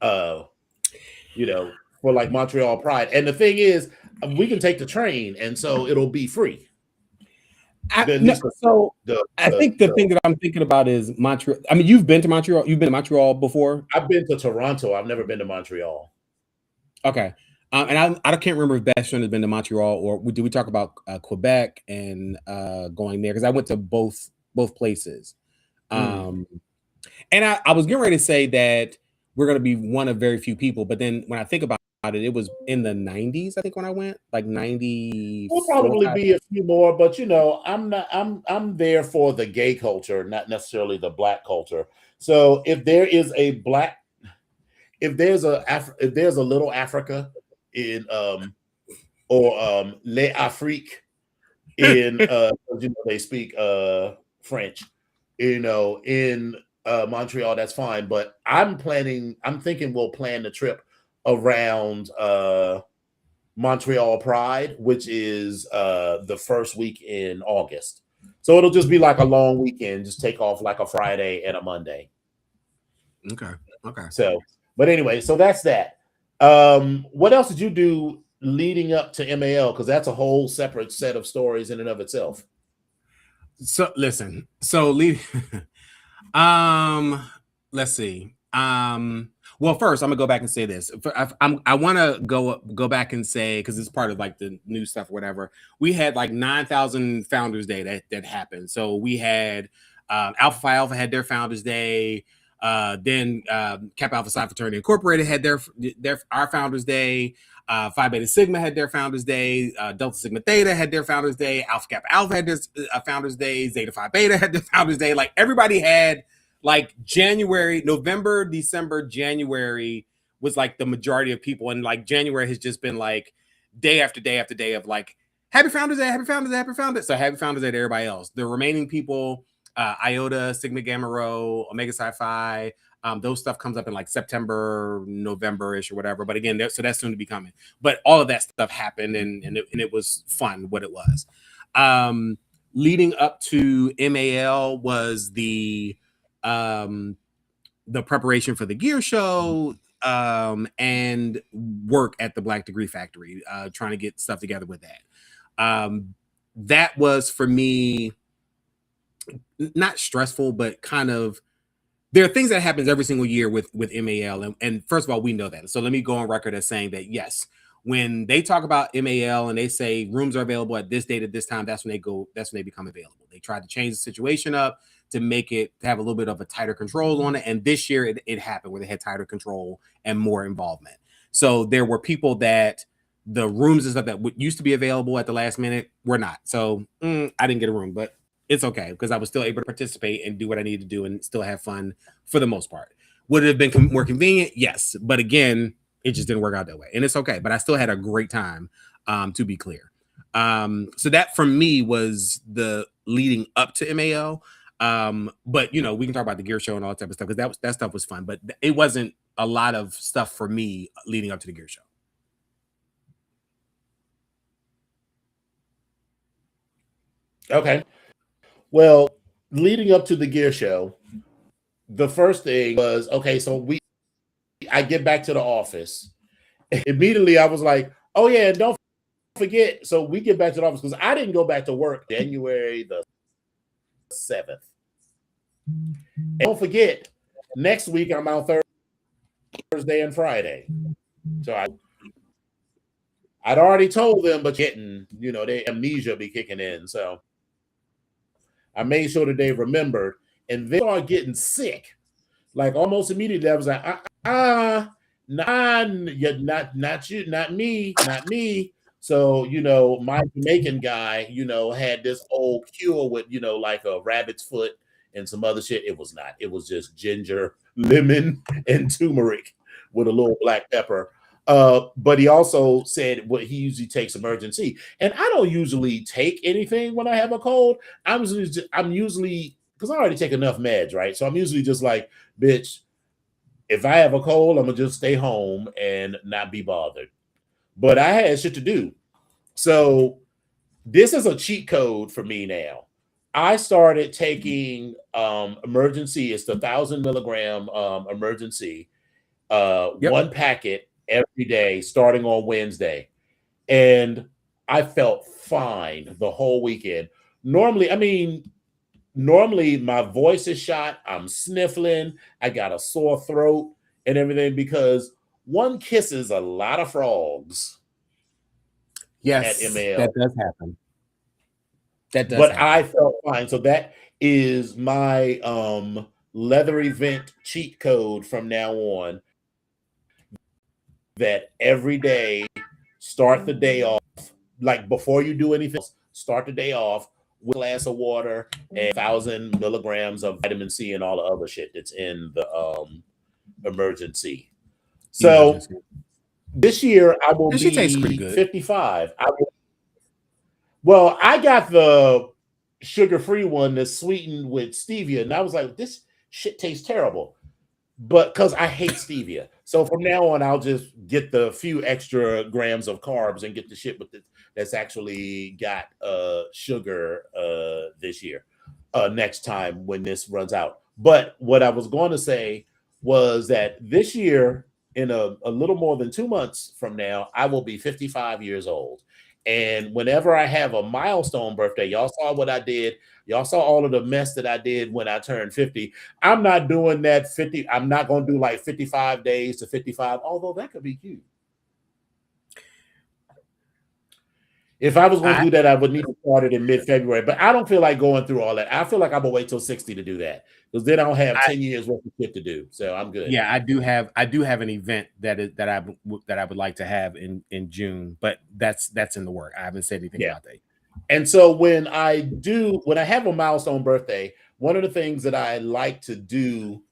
you know, for like Montreal Pride. And the thing is, we can take the train, and so it'll be free. I think the thing that I'm thinking about is Montreal. I mean, you've been to Montreal. You've been to Montreal before? I've been to Toronto. I've never been to Montreal. Okay. And I can't remember if Best Friend has been to Montreal, or did we talk about Quebec and going there? Because I went to both places. And I was getting ready to say that we're going to be one of very few people, but then when I think about it, it was in the 90s, I think, when I went, like 90. We'll probably be a few more, but you know, I'm there for the gay culture, not necessarily the black culture. So if there is a black, if there's a little Africa in or Les Afriques in you know, they speak French, you know, in Montreal, that's fine. But I'm thinking we'll plan the trip around Montreal Pride, which is the first week in August. So it'll just be like a long weekend, just take off like a Friday and a Monday. Okay. So, but anyway, so that's that. What else did you do leading up to MAL? Because that's a whole separate set of stories in and of itself. So listen, let's see. Well, first I'm gonna go back and say this. I want to go back and say, because it's part of like the new stuff or whatever. We had like 9,000 Founders Day that happened. So we had Alpha Phi Alpha had their Founders Day. Then Kappa Alpha Psi Fraternity Incorporated had our Founders Day. Phi Beta Sigma had their Founders Day. Delta Sigma Theta had their Founders Day. Alpha Kappa Alpha had their Founders Day. Zeta Phi Beta had their Founders Day. Like everybody had, like, January, November, December, January was like the majority of people, and like January has just been like day after day after day of like Happy Founders Day, Happy Founders Day, Happy Founders Day. So Happy Founders Day to everybody else. The remaining people, Iota, Sigma Gamma Rho, Omega Psi Phi. Those stuff comes up in like September, November-ish or whatever. But again, so that's soon to be coming. But all of that stuff happened, and it was fun what it was. Leading up to MAL was the preparation for the gear show and work at the Black Degree Factory, trying to get stuff together with that. That was, for me, not stressful, but kind of, there are things that happens every single year with MAL. And first of all, we know that. So let me go on record as saying that, yes, when they talk about MAL and they say rooms are available at this date at this time, that's when they become available. They tried to change the situation up to have a little bit of a tighter control on it. And this year it happened where they had tighter control and more involvement. So there were people that the rooms and stuff that used to be available at the last minute were not. So I didn't get a room, but it's okay, because I was still able to participate and do what I need to do and still have fun for the most part. Would it have been more convenient? Yes. But again, it just didn't work out that way. And it's okay. But I still had a great time, to be clear. So that for me was the leading up to MAL. But, you know, we can talk about the gear show and all that type of stuff, because that stuff was fun. But it wasn't a lot of stuff for me leading up to the gear show. Okay. Well, leading up to the gear show, the first thing was, okay, so I get back to the office. Immediately I was like, oh yeah, don't forget. So we get back to the office, because I didn't go back to work January the 7th. And don't forget, next week I'm out Thursday and Friday. So I'd already told them, but getting, you know, their amnesia be kicking in. So I made sure that they remembered, and they started getting sick. Like almost immediately, I was like, not you, not me. So, you know, my Jamaican guy, you know, had this old cure with, you know, like a rabbit's foot and some other shit. It was not. It was just ginger, lemon, and turmeric with a little black pepper. But he also said what he usually takes emergency. And I don't usually take anything when I have a cold. I'm usually because I already take enough meds, right? So I'm usually just like, bitch, if I have a cold, I'm gonna just stay home and not be bothered. But I had shit to do. So this is a cheat code for me now. I started taking emergency. It's the 1,000 milligram emergency, one packet every day starting on Wednesday. And I felt fine the whole weekend. Normally my voice is shot. I'm sniffling. I got a sore throat and everything because one kisses a lot of frogs. Yes, at ML. that does happen. I felt fine. So that is my leather event cheat code from now on. That every day, start the day off, like before you do anything else, start the day off with a glass of water and 1,000 milligrams of vitamin C and all the other shit that's in the emergency. So this year I will be 55. I got the sugar-free one that's sweetened with stevia, and I was like, this shit tastes terrible. But because I hate stevia. So from now on, I'll just get the few extra grams of carbs and get the shit that's actually got sugar this year, next time when this runs out. But what I was going to say was that this year, in a little more than 2 months from now, I will be 55 years old. And whenever I have a milestone birthday, y'all saw what I did. Y'all saw all of the mess that I did when I turned 50. I'm not doing that 50. I'm not going to do like 55 days to 55, although that could be cute. If I was going to do that, I would need to start it in mid-February. But I don't feel like going through all that. I feel like I'm going to wait till 60 to do that because then I'll have 10 years worth of shit to do. So I'm good. Yeah, I do have an event that I would like to have in June, but that's in the work. I haven't said anything about that. And so when I have a milestone birthday, one of the things that I like to do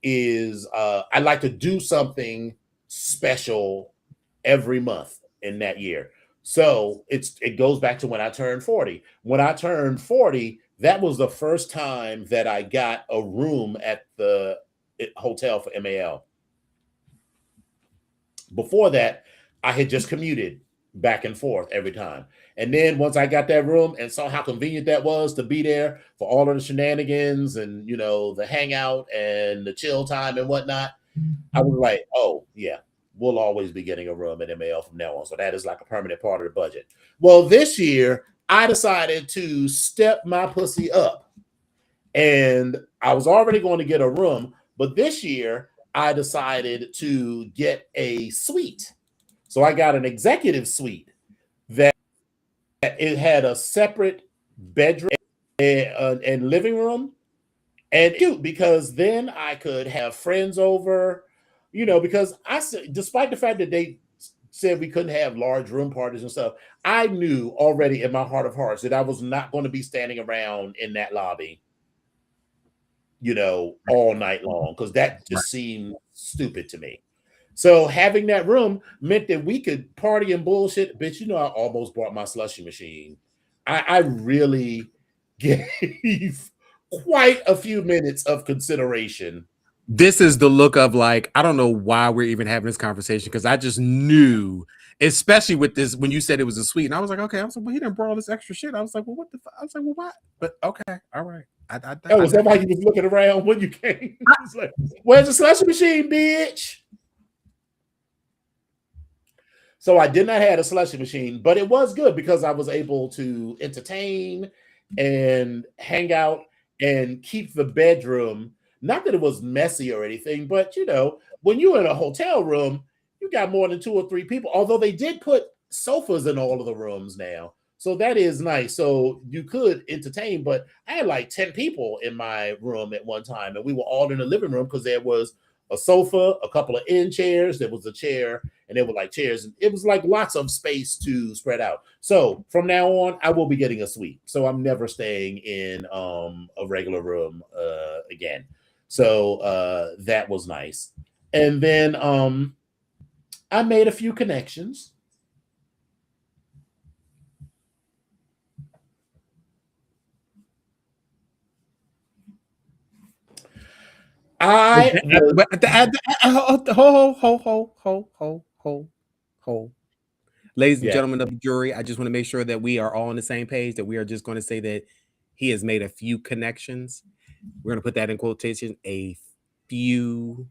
is I like to do something special every month in that year. So it goes back to when I turned 40. When I turned 40, that was the first time that I got a room at the hotel for MAL. Before that, I had just commuted back and forth every time. And then once I got that room and saw how convenient that was to be there for all of the shenanigans and, the hangout and the chill time and whatnot, I was like, oh, yeah, we'll always be getting a room at MAL from now on. So that is like a permanent part of the budget. Well, this year, I decided to step my pussy up. And I was already going to get a room, but this year, I decided to get a suite. So I got an executive suite that it had a separate bedroom and living room, and cute because then I could have friends over, because despite the fact that they said we couldn't have large room parties and stuff, I knew already in my heart of hearts that I was not going to be standing around in that lobby, all night long because that just seemed stupid to me. So having that room meant that we could party and bullshit. Bitch, I almost bought my slushy machine. I really gave quite a few minutes of consideration. This is the look of like, I don't know why we're even having this conversation because I just knew, especially with this, when you said it was a suite. And I was like, okay. I was like, well, he didn't brought all this extra shit. I was like, well, what the fuck? I was like, well, what? But okay. All right. Was that why you was looking around when you came? Like, where's the slushy machine, bitch? So I did not have a slushy machine, but it was good because I was able to entertain and hang out and keep the bedroom. Not that it was messy or anything, but when you're in a hotel room, you got more than 2 or 3 people. Although they did put sofas in all of the rooms now. So that is nice. So you could entertain, but I had like 10 people in my room at one time, and we were all in the living room because there was a sofa, a couple of end chairs, there was a chair, and they were like chairs, and it was like lots of space to spread out. So from now on, I will be getting a suite. So I'm never staying in a regular room again. So that was nice. And then I made a few connections. Ladies and gentlemen of the jury, I just want to make sure that we are all on the same page, that we are just going to say that he has made a few connections. We're going to put that in quotation, a few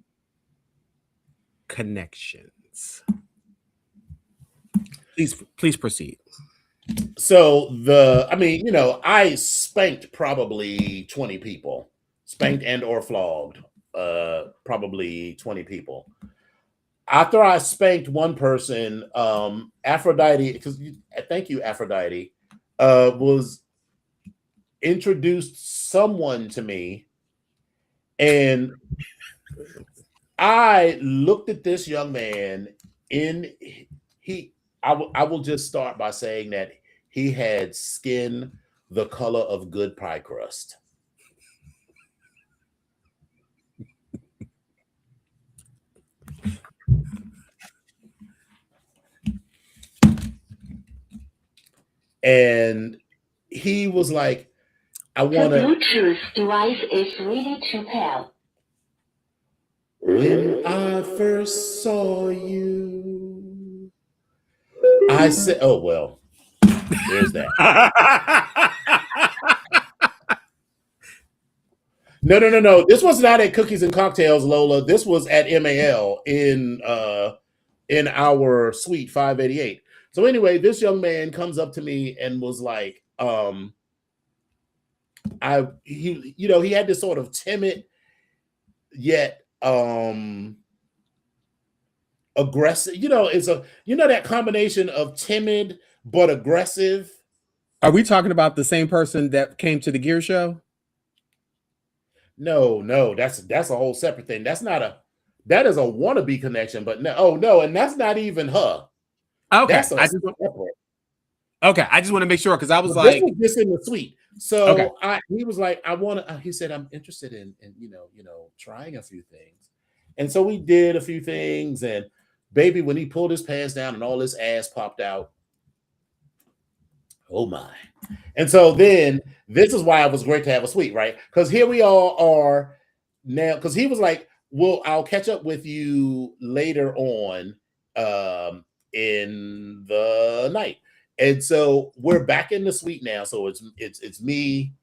connections. Please proceed. So I spanked probably 20 people, spanked and or flogged probably 20 people. After I spanked one person, Aphrodite, thank you, Aphrodite, was introduced someone to me, and I looked at this young man I will just start by saying that he had skin the color of good pie crust. And he was like, I want to. The Bluetooth device is ready to pair. When I first saw you, I said, oh, well, there's that. No. This was not at Cookies and Cocktails, Lola. This was at MAL in our suite 588. So anyway, this young man comes up to me and was like, he had this sort of timid yet aggressive, it's that combination of timid but aggressive. Are we talking about the same person that came to the gear show? No, that's a whole separate thing. That is a wannabe connection, but no, and that's not even her. Okay, I just want to make sure, because I was like, this was just in the suite. So he was like, he said, I'm interested in trying a few things. And so we did a few things, and baby, when he pulled his pants down and all his ass popped out, oh my. And so then this is why it was great to have a suite, right? Because here we all are now, because he was like, well, I'll catch up with you later on in the night. And so we're back in the suite now. So it's me,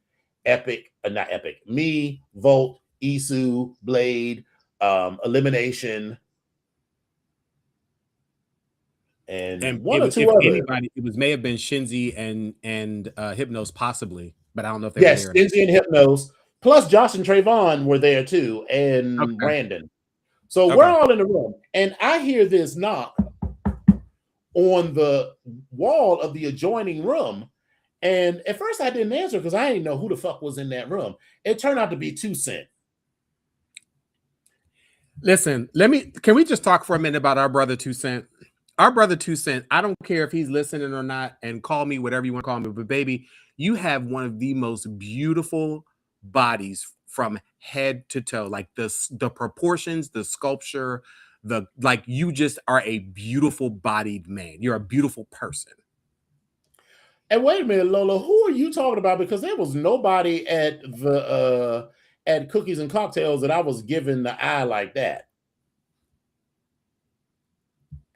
me, Volt, Isu, Blade, Elimination, and one or two others. Anybody, it may have been Shinzi and Hypnos possibly, but I don't know if they were there. Shinzi and Hypnos, plus Josh and Trayvon were there too, and Brandon. So we're all in the room, and I hear this knock on the wall of the adjoining room. And at first I didn't answer because I didn't know who the fuck was in that room. It turned out to be 2 Cent. Listen, can we just talk for a minute about our brother 2 Cent? Our brother 2 Cent, I don't care if he's listening or not, and call me whatever you want to call me, but baby, you have one of the most beautiful bodies from head to toe. Like the proportions, the sculpture, you just are a beautiful bodied man. You're a beautiful person. And wait a minute, Lola, who are you talking about? Because there was nobody at the at Cookies and Cocktails that I was giving the eye like that.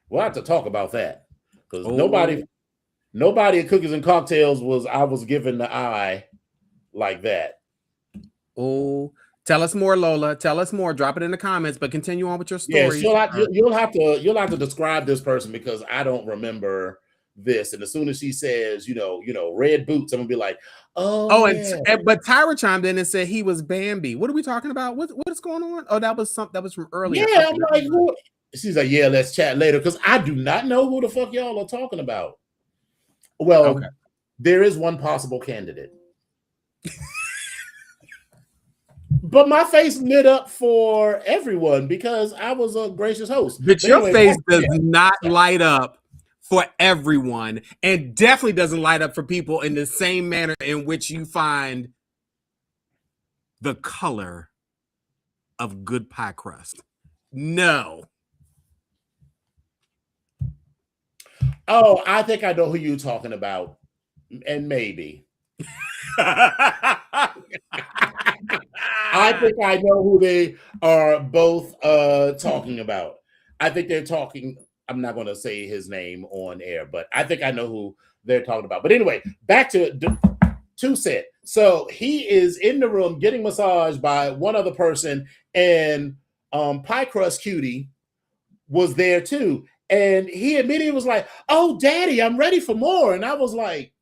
We'll have to talk about that, because nobody at Cookies and Cocktails I was giving the eye like that. Oh, tell us more, Lola. Tell us more. Drop it in the comments, but continue on with your story. Yeah, you'll have to describe this person, because I don't remember this. And as soon as she says, red boots, I'm gonna be like, but Tyra chimed in and said he was Bambi. What are we talking about? What is going on? Oh, that was from earlier. Yeah, I'm like, who? She's like, yeah, let's chat later, because I do not know who the fuck y'all are talking about. Well, there is one possible candidate. But my face lit up for everyone because I was a gracious host. But your anyway, face does not light up for everyone, and definitely doesn't light up for people in the same manner in which you find the color of good pie crust. No. Oh, I think I know who you're talking about, and maybe. I think I know who they are both talking about. I think they're talking. I'm not going to say his name on air, but I think I know who they're talking about. But anyway, back to set. So he is in the room getting massaged by one other person, and Pie Crust Cutie was there too. And he immediately was like, "Oh, Daddy, I'm ready for more." And I was like,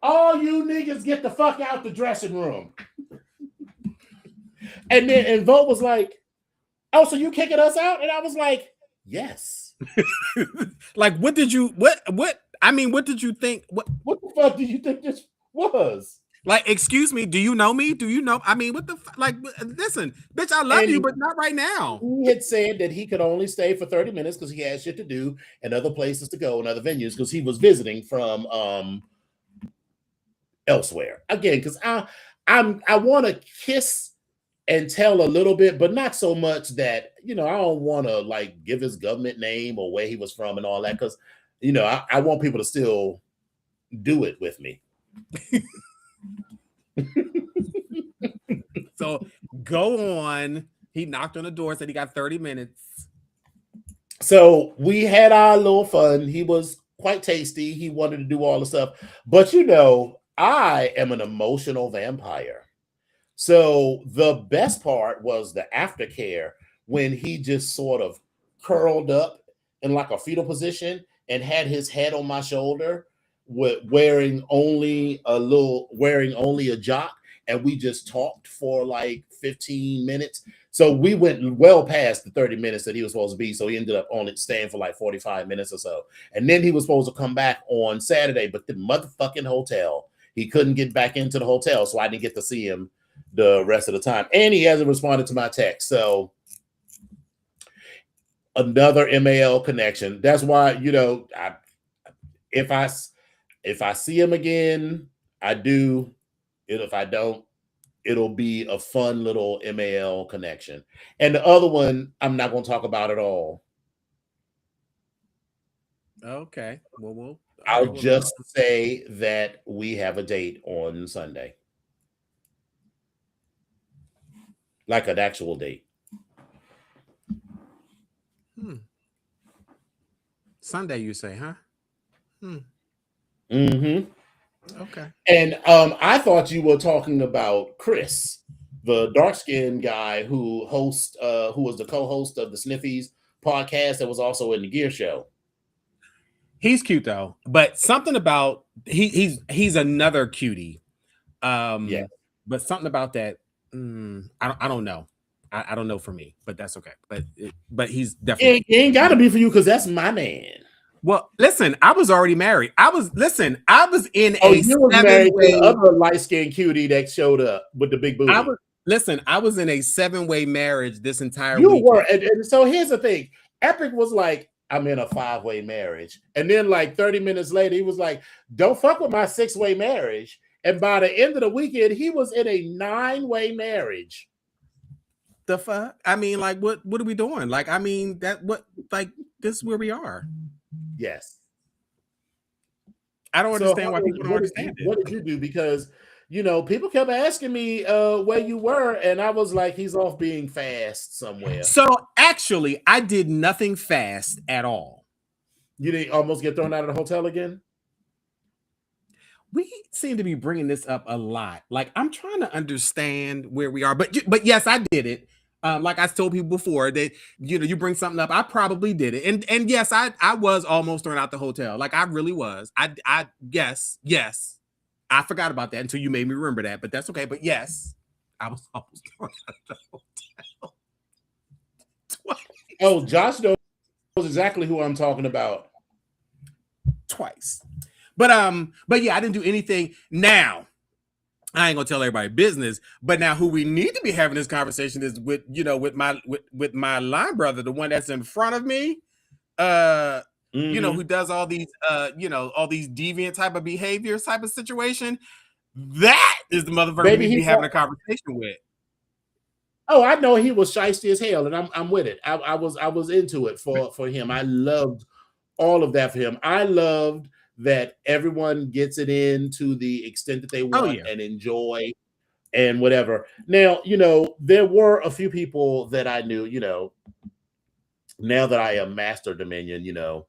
"All you niggas get the fuck out the dressing room." And Vogt was like, "Oh, so you kicking us out?" And I was like, "Yes." Like, what did you what I mean, what did you think? What the fuck do you think this was? Like, excuse me, do you know me? Do you know? I mean, what the like? Listen, bitch, I love you, but not right now. He had said that he could only stay for 30 minutes because he had shit to do and other places to go and other venues because he was visiting from elsewhere. Again, because I want to kiss and tell a little bit, but not so much that, I don't want to like give his government name or where he was from and all that, because I want people to still do it with me. So go on. He knocked on the door, said he got 30 minutes. So we had our little fun. He was quite tasty. He wanted to do all the stuff. But I am an emotional vampire. So the best part was the aftercare when he just sort of curled up in like a fetal position and had his head on my shoulder, wearing only a jock. And we just talked for like 15 minutes. So we went well past the 30 minutes that he was supposed to be. So he ended up only staying for like 45 minutes or so. And then he was supposed to come back on Saturday, but the motherfucking hotel, he couldn't get back into the hotel. So I didn't get to see him the rest of the time. And he hasn't responded to my text. So another MAL connection. That's why, if I see him again, I do. If I don't, it'll be a fun little MAL connection. And the other one, I'm not going to talk about at all. Okay. Well, I'll just say that we have a date on Sunday. Like an actual date. Sunday, you say, huh? Mm-hmm. Okay. And I thought you were talking about Chris, the dark-skinned guy who was the co-host of the Sniffies podcast that was also in the Gear Show. He's cute though, but something about he's another cutie. Yeah. But something about that, I don't know. I don't know for me, but that's okay. But he's definitely it ain't gotta be for you because that's my man. Well, listen, I was already married. I was in a 7-way other light-skinned cutie that showed up with the big booty. I was in a 7-way marriage this entire weekend. You were, and so here's the thing. Epic was like, I'm in a 5-way marriage. And then like 30 minutes later, he was like, don't fuck with my 6-way marriage. And by the end of the weekend, he was in a 9-way marriage. The fuck? I mean, like, what are we doing? Like, I mean, this is where we are. Yes. I don't understand why people don't understand it. What did you do? Because, people kept asking me where you were, and I was like, he's off being fast somewhere. So, actually, I did nothing fast at all. You didn't almost get thrown out of the hotel again? We seem to be bringing this up a lot. Like, I'm trying to understand where we are. But yes, I did it. Like I told people before that, you bring something up, I probably did it. And yes, I was almost thrown out the hotel. Like I really was. Yes. I forgot about that until you made me remember that, but that's okay. But yes, I was almost thrown out the hotel. Twice. Oh, Josh knows exactly who I'm talking about. Twice. But yeah, I didn't do anything. Now, I ain't gonna tell everybody business, but now who we need to be having this conversation is with, with my line brother, the one that's in front of me, who does all these, all these deviant type of behaviors type of situation. That is the motherfucker we need to be having a conversation with. Oh, I know he was shiesty as hell, and I'm with it. I was into it for him. I loved all of that for him. I loved that everyone gets it in to the extent that they want and enjoy and whatever. Now, there were a few people that I knew, now that I am Master Dominion,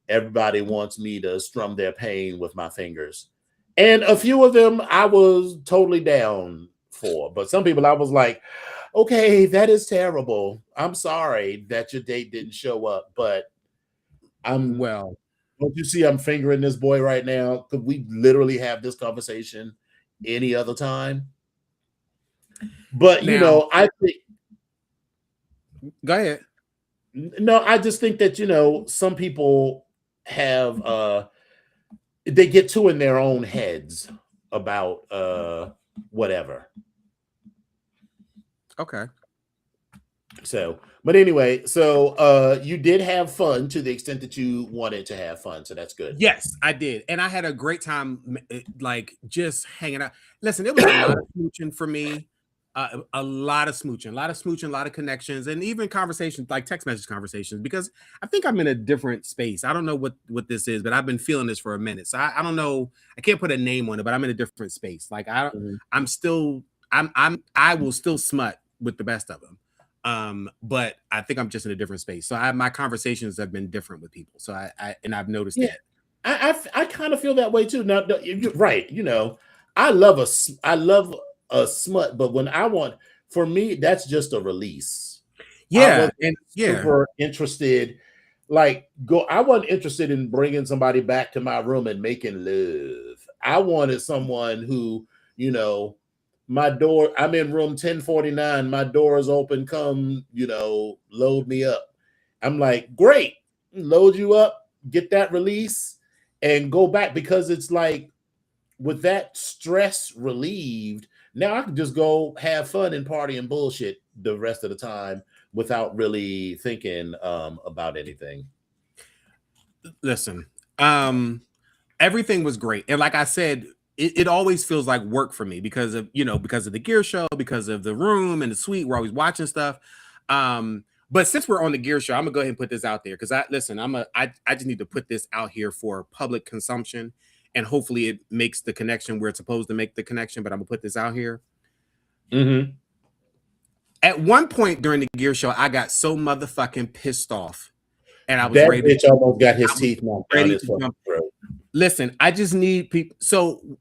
everybody wants me to strum their pain with my fingers. And a few of them I was totally down for. But some people I was like, okay, that is terrible. I'm sorry that your date didn't show up, but don't you see I'm fingering this boy right now? Could we literally have this conversation any other time? But now, I think. Go ahead. No, I just think that some people have they get too in their own heads about whatever. Okay. So, but anyway, so you did have fun to the extent that you wanted to have fun. So that's good. Yes, I did. And I had a great time, like just hanging out. Listen, it was a lot of smooching for me. A lot of smooching, a lot of connections, and even conversations, like text message conversations, because I think I'm in a different space. I don't know what this is, but I've been feeling this for a minute. So I don't know. I can't put a name on it, but I'm in a different space. Like I will still smut with the best of them. But I think I'm just in a different space. So my conversations have been different with people. So I've noticed that. I kind of feel that way too. Now, you're right. I love a smut, but for me, that's just a release. Yeah, super interested. I wasn't interested in bringing somebody back to my room and making love. I wanted someone who, my door, I'm in room 1049, my door is open, come, load me up. I'm like, great, load you up, get that release, and go back, because it's like, with that stress relieved, now I can just go have fun and party and bullshit the rest of the time without really thinking about anything. Listen, everything was great. And like I said, it always feels like work for me because of the gear show, because of the room and the suite. We're always watching stuff. But since we're on the gear show, I'm gonna go ahead and put this out there because I just need to put this out here for public consumption. And hopefully it makes the connection where it's supposed to make the connection, but I'm gonna put this out here. Mm-hmm. At one point during the gear show, I got so motherfucking pissed off. And I was that ready. Bitch almost got his teeth knocked down his throat. Listen, I just need people. So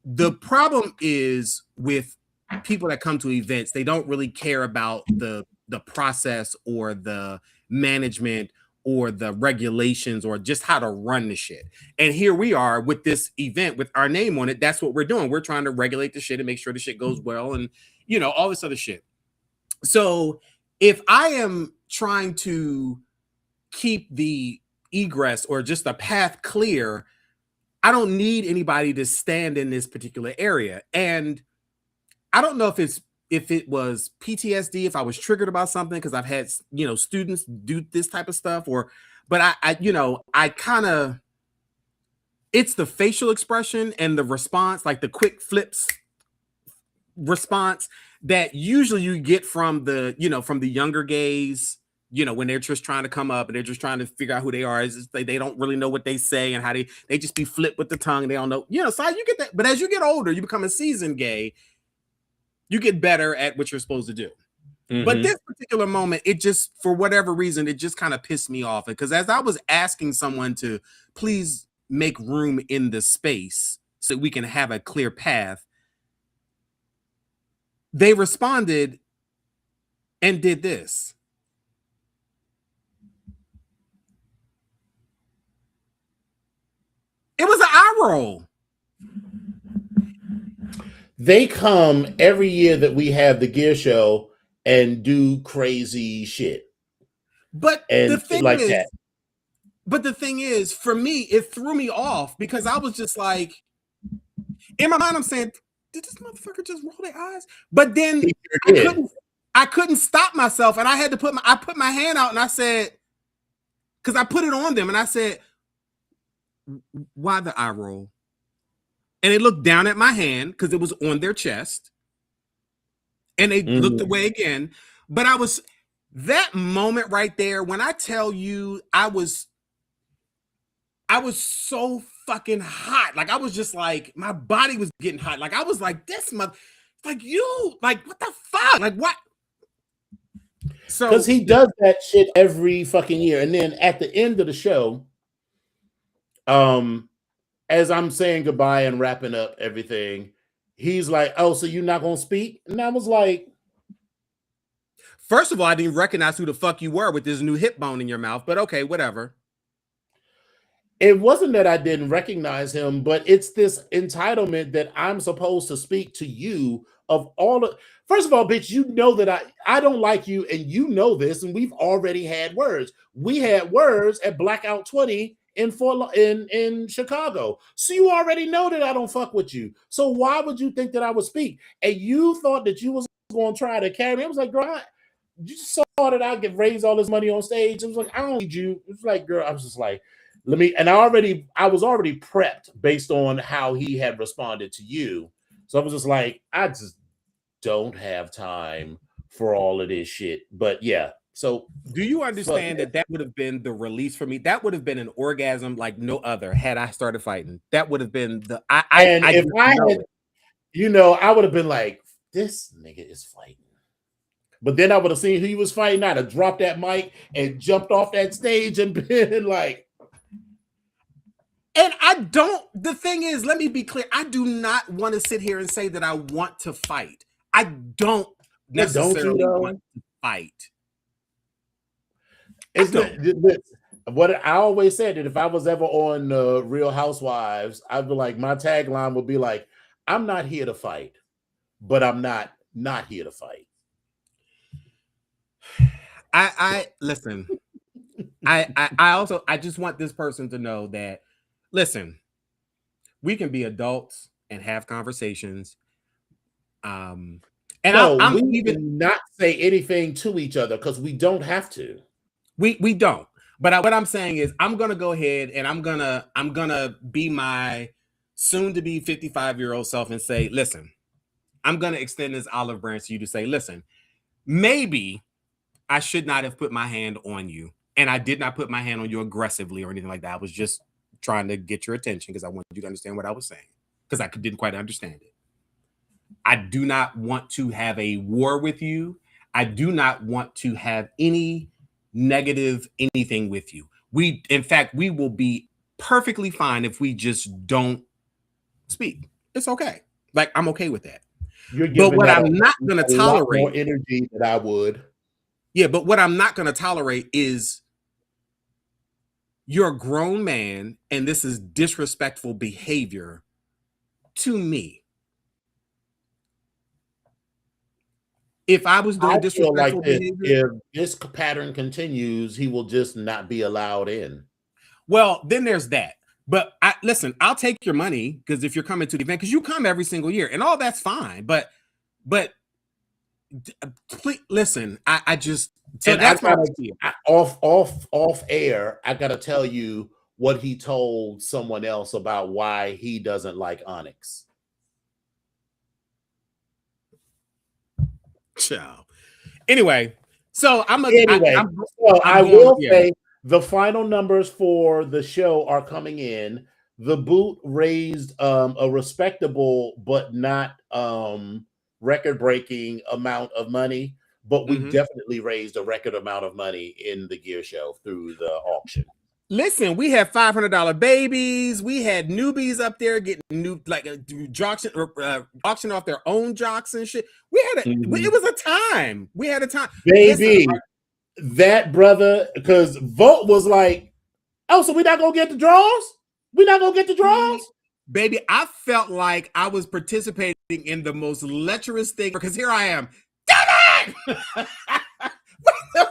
the problem is with people that come to events, they don't really care about the process or the management or the regulations or just how to run the shit. And here we are with this event with our name on it. That's what we're doing. We're trying to regulate the shit and make sure the shit goes well and, all this other shit. So if I am trying to keep the egress or just the path clear, I don't need anybody to stand in this particular area. And I don't know if it was PTSD, if I was triggered about something, because I've had, students do this type of stuff, but I kind of, it's the facial expression and the response, like the quick flips response that usually you get from the younger gays, when they're just trying to come up and they're just trying to figure out who they are. They don't really know what they say and how they just be flipped with the tongue. And they don't know, so you get that. But as you get older, you become a seasoned gay. You get better at what you're supposed to do. Mm-hmm. But this particular moment, it just, for whatever reason, it just kind of pissed me off. Because as I was asking someone to please make room in the space so we can have a clear path, they responded and did this. It was an eye roll. They come every year that we have the gear show and do crazy shit. But the thing is, for me, it threw me off because I was just like, in my mind, I'm saying, did this motherfucker just roll their eyes? But then I couldn't stop myself, and I had to put my hand out, and I said, because I put it on them, and I said, why the eye roll? And they looked down at my hand because it was on their chest, and they looked away again. But that moment right there, when I tell you, I was so fucking hot. Like, I was just like, my body was getting hot. Like, I was like, this like, you, like, what the fuck? Like, what? So, because he does that shit every fucking year. And then at the end of the show, as I'm saying goodbye and wrapping up everything, he's like, oh, so you're not going to speak? And I was like, first of all, I didn't recognize who the fuck you were with this new hip bone in your mouth, but okay, whatever. It wasn't that I didn't recognize him, but it's this entitlement that I'm supposed to speak to you of all of. First of all, bitch, you know that I don't like you, and you know this, and we've already had words. We had words at Blackout 20 in Chicago. So you already know that I don't fuck with you. So why would you think that I would speak? And you thought that you was going to try to carry me. I was like, girl, you saw that I could raise all this money on stage. I was like, I don't need you. It was like, girl, I was just like, I was already prepped based on how he had responded to you. So I was just like, I just don't have time for all of this shit. But yeah. So do you understand that would have been the release for me? That would have been an orgasm like no other had I started fighting. That would have been the I would have been like, this nigga is fighting. But then I would have seen who he was fighting. I'd have dropped that mic and jumped off that stage and been like. And the thing is, let me be clear. I do not want to sit here and say that I want to fight. I don't necessarily want to fight. What I always said, that if I was ever on Real Housewives, I'd be like, my tagline would be like, I'm not here to fight, but I'm not here to fight. I listen. I just want this person to know that, listen, we can be adults and have conversations. And we can not say anything to each other because we don't have to. We don't. But what I'm saying is, I'm gonna go ahead and I'm gonna be my soon-to-be 55-year-old self and say, listen, I'm gonna extend this olive branch to you to say, listen, maybe I should not have put my hand on you, and I did not put my hand on you aggressively or anything like that. I was just trying to get your attention because I wanted you to understand what I was saying, because I didn't quite understand it. I do not want to have a war with you. I do not want to have any negative anything with you. In fact, we will be perfectly fine if we just don't speak. It's okay. Like, I'm okay with that. But what I'm not going to tolerate, more energy than I would. Yeah, but what I'm not going to tolerate is you're a grown man and this is disrespectful behavior to me. If I was doing disrespectful behavior, if this pattern continues, he will just not be allowed in. Well, then there's that. But listen, I'll take your money, because if you're coming to the event, because you come every single year, and all that's fine. But please listen. I just so that's off air. I gotta tell you what he told someone else about why he doesn't like Onyx. Ciao. Anyway, so I will say the final numbers for the show are coming in. The boot raised a respectable but not record-breaking amount of money, but we definitely raised a record amount of money in the gear show through the auction. Listen, we had $500 babies. We had newbies up there getting auction off their own jocks and shit. It was a time. We had a time, baby. That brother, because Vote was like, "Oh, so we're not gonna get the draws? We're not gonna get the draws, baby." I felt like I was participating in the most lecherous thing, because here I am.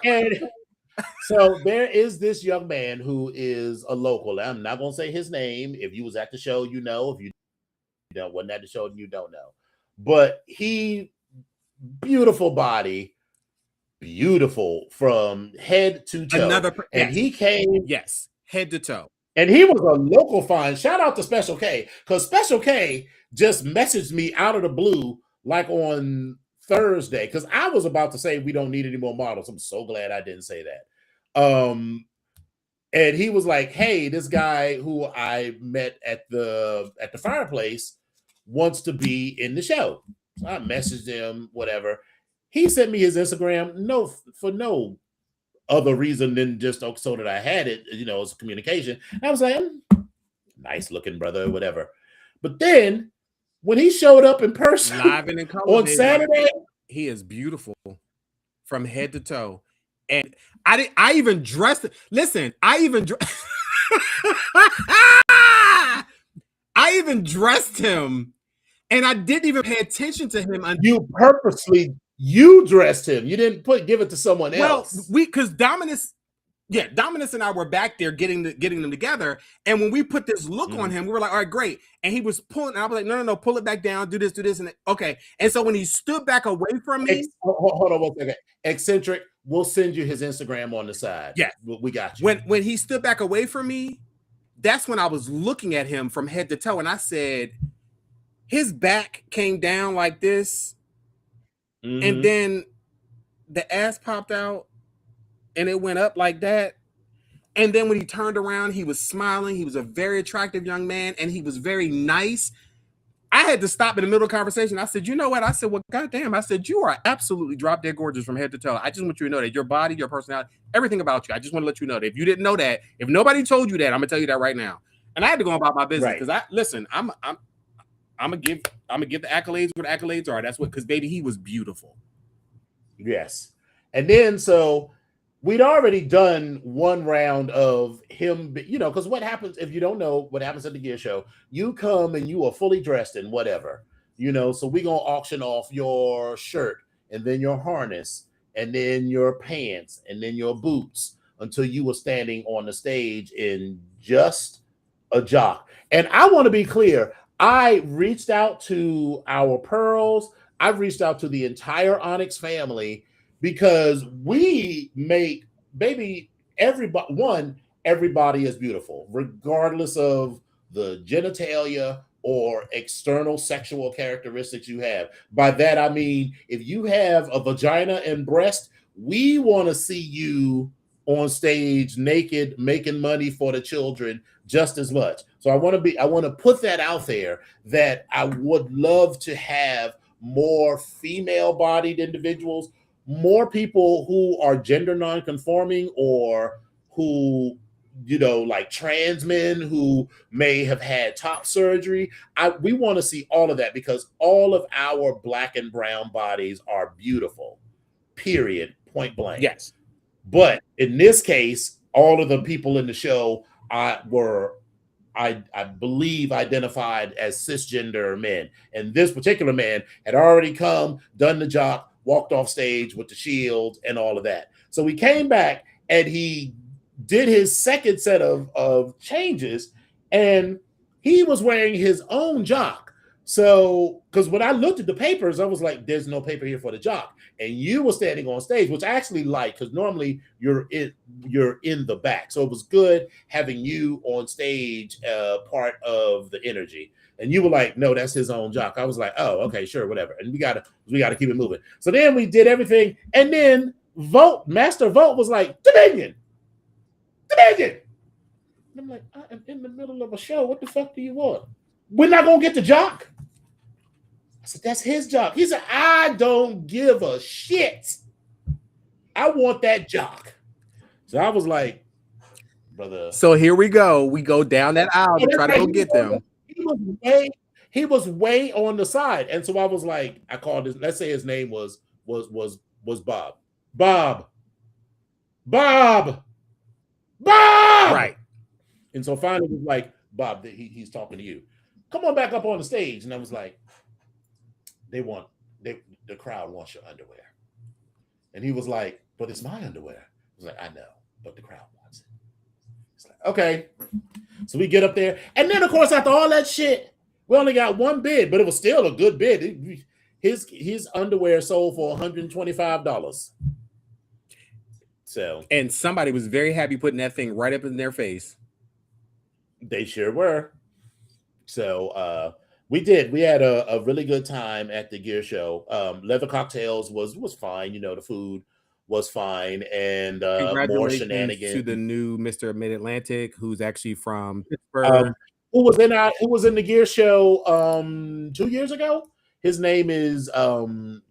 And so there is this young man who is a local. I'm not going to say his name. If you was at the show, you know. If you wasn't at the show, you don't know. but he beautiful body, beautiful from head to toe. And he came, head to toe. And he was a local find. Shout out to Special K, because Special K just messaged me out of the blue, like on Thursday, because I was about to say we don't need any more models. I'm so glad I didn't say that. And he was like, "Hey, this guy who I met at the fireplace wants to be in the show." So I messaged him, whatever. He sent me his Instagram, for no other reason than just so that I had it, as communication. I was like, nice looking brother, whatever. But then when he showed up in person live and in color on Saturday, he is beautiful from head to toe. And I even dressed. Listen, I even dressed him, and I didn't even pay attention to him. You dressed him. You didn't give it to someone else. Well, because Dominus and I were back there getting them together. And when we put this look on him, we were like, all right, great. And he was pulling, and I was like, no, pull it back down, do this, and okay. And so when he stood back away from me, hold on 1 second. Eccentric, we'll send you his Instagram on the side. Yeah, we got you. When he stood back away from me, that's when I was looking at him from head to toe, and I said, his back came down like this. And then the ass popped out and it went up like that. And then when he turned around, he was smiling. He was a very attractive young man and he was very nice. I had to stop in the middle of the conversation. I said, you know what? I said, well, goddamn. I said, you are absolutely drop dead gorgeous from head to toe. I just want you to know that your body, your personality, everything about you. I just want to let you know that if you didn't know that, if nobody told you that, I'm gonna tell you that right now. And I had to go about my business because I'm gonna give the accolades where the accolades are. That's what, because baby, he was beautiful. Yes. And then so we'd already done one round of him, because what happens if you don't know what happens at the gear show, you come and you are fully dressed in whatever, so we're gonna auction off your shirt and then your harness and then your pants and then your boots until you were standing on the stage in just a jock. And I want to be clear, I reached out to our Pearls. I've reached out to the entire Onyx family because we make, baby, everybody is beautiful, regardless of the genitalia or external sexual characteristics you have. By that, I mean, if you have a vagina and breast, we want to see you on stage naked, making money for the children just as much. So I want to put that out there that I would love to have more female bodied individuals, more people who are gender non-conforming or who, like trans men who may have had top surgery. We want to see all of that because all of our black and brown bodies are beautiful, period, point blank. Yes. But in this case, all of the people in the show were, I believe, identified as cisgender men. And this particular man had already come, done the job, walked off stage with the shield and all of that. So he came back and he did his second set of changes, and he was wearing his own jock. So, because when I looked at the papers, I was like, there's no paper here for the jock. And you were standing on stage, which I actually like, because normally you're in the back. So it was good having you on stage, part of the energy. And you were like, no, that's his own jock. I was like, oh, okay, sure, whatever. And we gotta keep it moving. So then we did everything. And then Master Vote was like, Dominion. And I'm like, I am in the middle of a show. What the fuck do you want? We're not gonna get the jock. I said, that's his jock. He said, I don't give a shit. I want that jock. So I was like, brother. So here we go. We go down that aisle to try to go get them. He was way on the side. And so I was like, I called his, let's say his name was Bob. Bob. Right. And so finally it was like, Bob, he's talking to you. Come on back up on the stage. And I was like, the crowd wants your underwear. And he was like, but it's my underwear. I was like, I know, but the crowd wants it. It's like, okay. So we get up there. And then, of course, after all that shit, We only got one bid, but it was still a good bid. His underwear sold for $125. So, and somebody was very happy putting that thing right up in their face. they sure were. So we did. We had a really good time at the gear show. Leather Cocktails was fine. The food was fine, and more Congratulations shenanigans. to the new Mr. Mid-Atlantic, who's actually from Pittsburgh. Who was in the gear show 2 years ago? His name is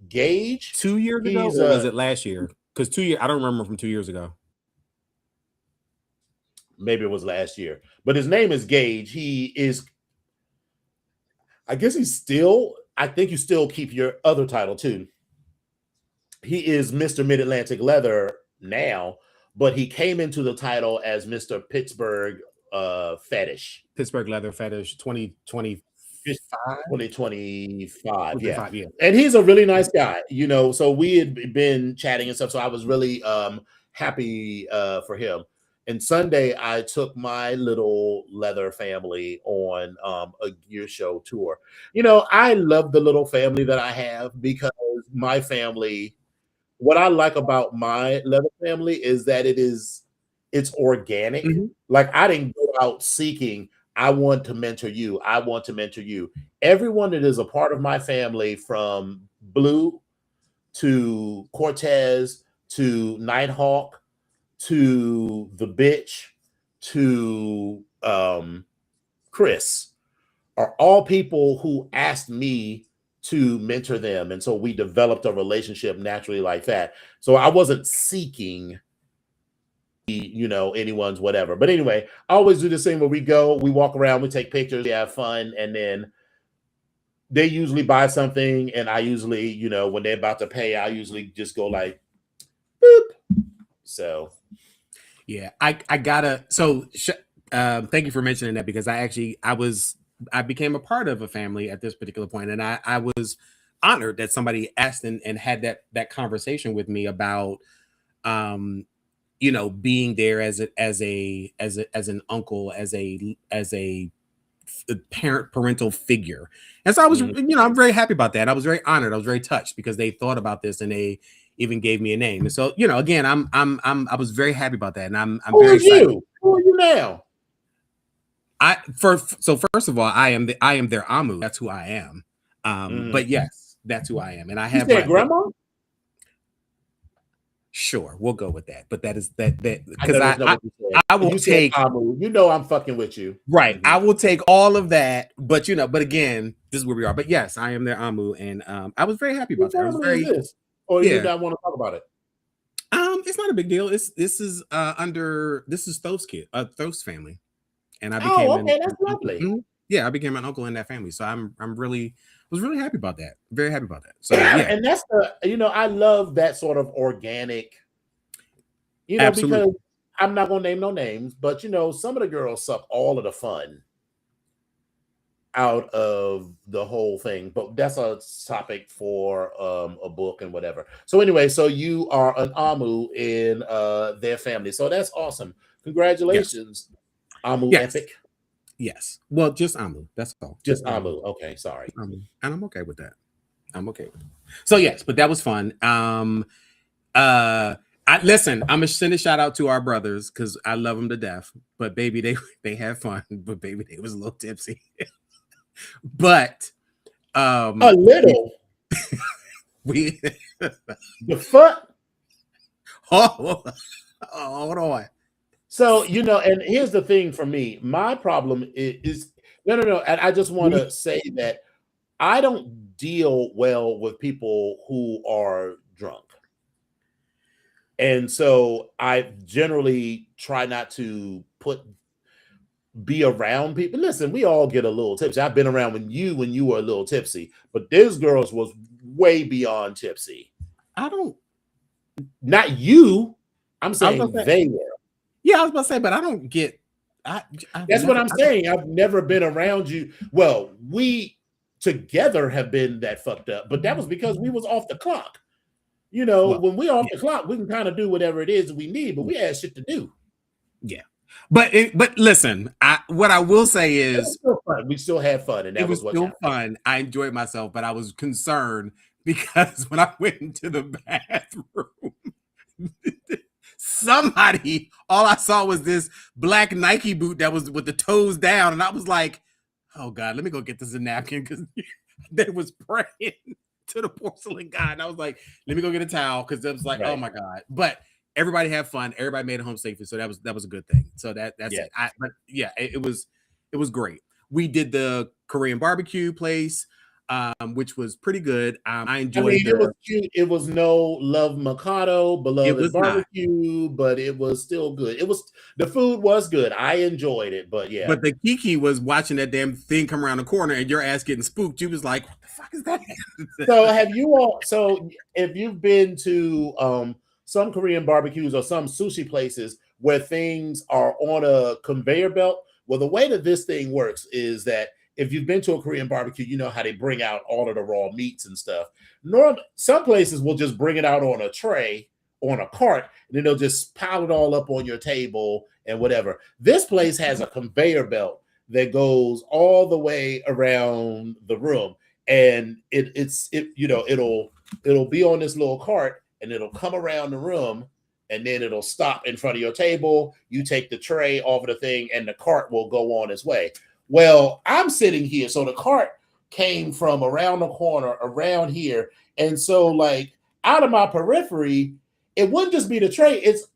Gage. 2 years ago, or was it last year? Because 2 years, I don't remember from 2 years ago. Maybe it was last year, but his name is Gage. He is, I guess I think you still keep your other title too. He is Mr. Mid-Atlantic Leather now, but he came into the title as Mr. Pittsburgh Fetish. Pittsburgh Leather Fetish 2025. Yeah. And he's a really nice guy, so we had been chatting and stuff. So I was really happy for him. And Sunday, I took my little leather family on a gear show tour. I love the little family that I have because my family, what I like about my leather family is that it's organic. Mhm. Like, I didn't go out seeking, I want to mentor you. I want to mentor you. Everyone that is a part of my family, from Blue to Cortez to Nighthawk to the bitch to Chris, are all people who asked me to mentor them. And so we developed a relationship naturally like that. So I wasn't seeking anyone's whatever. But anyway, I always do this thing where we go, we walk around, we take pictures, we have fun, and then they usually buy something, and I usually, when they're about to pay, I usually just go like, boop. So yeah, I gotta. So thank you for mentioning that, because I became a part of a family at this particular point, and I was honored that somebody asked and had that conversation with me about being there as an uncle, as a parental figure. And so I was, I'm very happy about that. I was very honored. I was very touched because they thought about this and they even gave me a name. And so, again, I was very happy about that. And I'm very excited. Who are you now? First of all, I am their Amu. That's who I am. But yes, that's who I am. And I have my grandma. Sure, we'll go with that. But that is that because I will take. I'm fucking with you, right? I will take all of that. But but again, this is where we are. But yes, I am their Amu, and I was very happy about that. I was very. Or you don't want to talk about it? It's not a big deal. This is Thoth's kid, Thoth's family, and I became. That's lovely. Yeah, I became an uncle in that family, so I was really happy about that. Very happy about that. So yeah, and that's I love that sort of organic. Absolutely. Because I'm not gonna name no names, but some of the girls suck all of the fun out of the whole thing. But that's a topic for a book and whatever. So anyway, so you are an Amu in their family. So that's awesome. Congratulations, yes. Amu Epic. Yes. Well, just Amu. That's all. Just Amu. Okay, sorry. Amu. And I'm okay with that. So yes, but that was fun. Listen, I'm gonna send a shout out to our brothers because I love them to death. But baby, they had fun. But baby, they was a little tipsy. But a little. We the fuck. Hold on. So and here's the thing for me. My problem is no. And I just want to say that I don't deal well with people who are drunk. And so I generally try not to be around people. Listen, we all get a little tipsy. I've been around when you were a little tipsy, but this girls was way beyond tipsy. Not you. I'm saying they were. Yeah, I was about to say, but I don't get. That's what I'm saying. I've never been around you. Well, we together have been that fucked up, but that was because we was off the clock. When we're off the clock, we can kind of do whatever it is we need, but we had shit to do. Yeah. But listen, I what I will say is we still had fun, and that it was what still happened. fun. I enjoyed myself, but I was concerned because when I went into the bathroom, somebody, all I saw was this black Nike boot that was with the toes down, and I was like, "Oh God, let me go get this a napkin," because they was praying to the porcelain guy, and I was like, "Let me go get a towel," because it was like, "Oh my God!" But everybody had fun. Everybody made it home safely, so that was a good thing. So that's it. But yeah, it was great. We did the Korean barbecue place, which was pretty good. I enjoyed. It was cute. It was no Love Mikado, Beloved Barbecue, but it was still good. The food was good. I enjoyed it, but yeah. But the Kiki was watching that damn thing come around the corner, and your ass getting spooked. You was like, "What the fuck is that?" So if you've been to some Korean barbecues or some sushi places where things are on a conveyor belt, well, the way that this thing works is that if you've been to a Korean barbecue, you know how they bring out all of the raw meats and stuff. Some places will just bring it out on a tray, on a cart, and then they'll just pile it all up on your table and whatever. This place has a conveyor belt that goes all the way around the room, and it'll be on this little cart, and it'll come around the room, and then it'll stop in front of your table. You take the tray off of the thing, and the cart will go on its way. Well, I'm sitting here, so the cart came from around the corner, around here, and so like out of my periphery, it wouldn't just be the tray; it's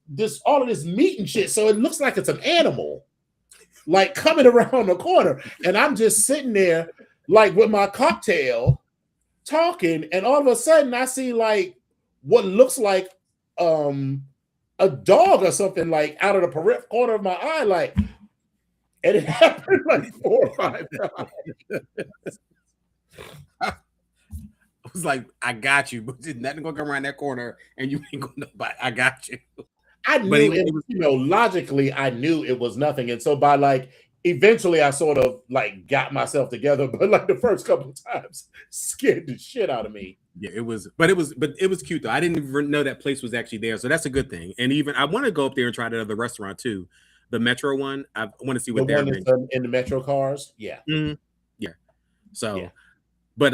all of this meat and shit. So it looks like it's an animal, like coming around the corner, and I'm just sitting there, like with my cocktail, talking, and all of a sudden I see like what looks like a dog or something, like out of the peripheral corner of my eye, like. And it happened like 4 or 5 times. I was like, "I got you, but nothing gonna come around that corner, and you ain't gonna know about it. I got you." I knew it was, logically, I knew it was nothing, and so by like eventually, I sort of like got myself together, but like the first couple of times, scared the shit out of me. Yeah, it was cute though. I didn't even know that place was actually there, so that's a good thing. And even I want to go up there and try that other restaurant too. The Metro one, I want to see what they're in the Metro cars. Yeah. Mm-hmm. Yeah. So, yeah. But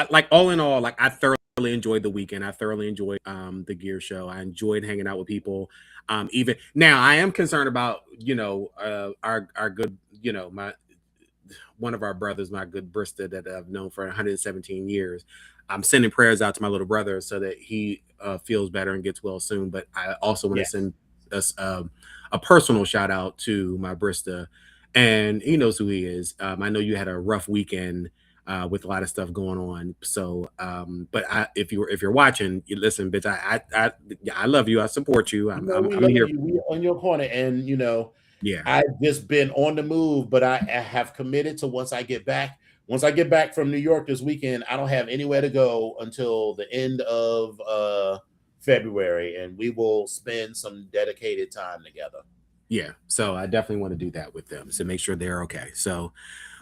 like all in all, like I thoroughly enjoyed the weekend. I thoroughly enjoyed the gear show. I enjoyed hanging out with people. Even now, I am concerned about our good one of our brothers, my good barista that I've known for 117 years. I'm sending prayers out to my little brother so that he feels better and gets well soon. But I also want to send us a personal shout out to my barista, and he knows who he is. I know you had a rough weekend with a lot of stuff going on. So, but if you're watching, you listen, bitch. I love you. I support you. I'm here. We on your corner, and I've just been on the move, but I have committed to once I get back from New York this weekend, I don't have anywhere to go until the end of February, and we will spend some dedicated time together. Yeah, so I definitely want to do that with them to make sure they're okay. So,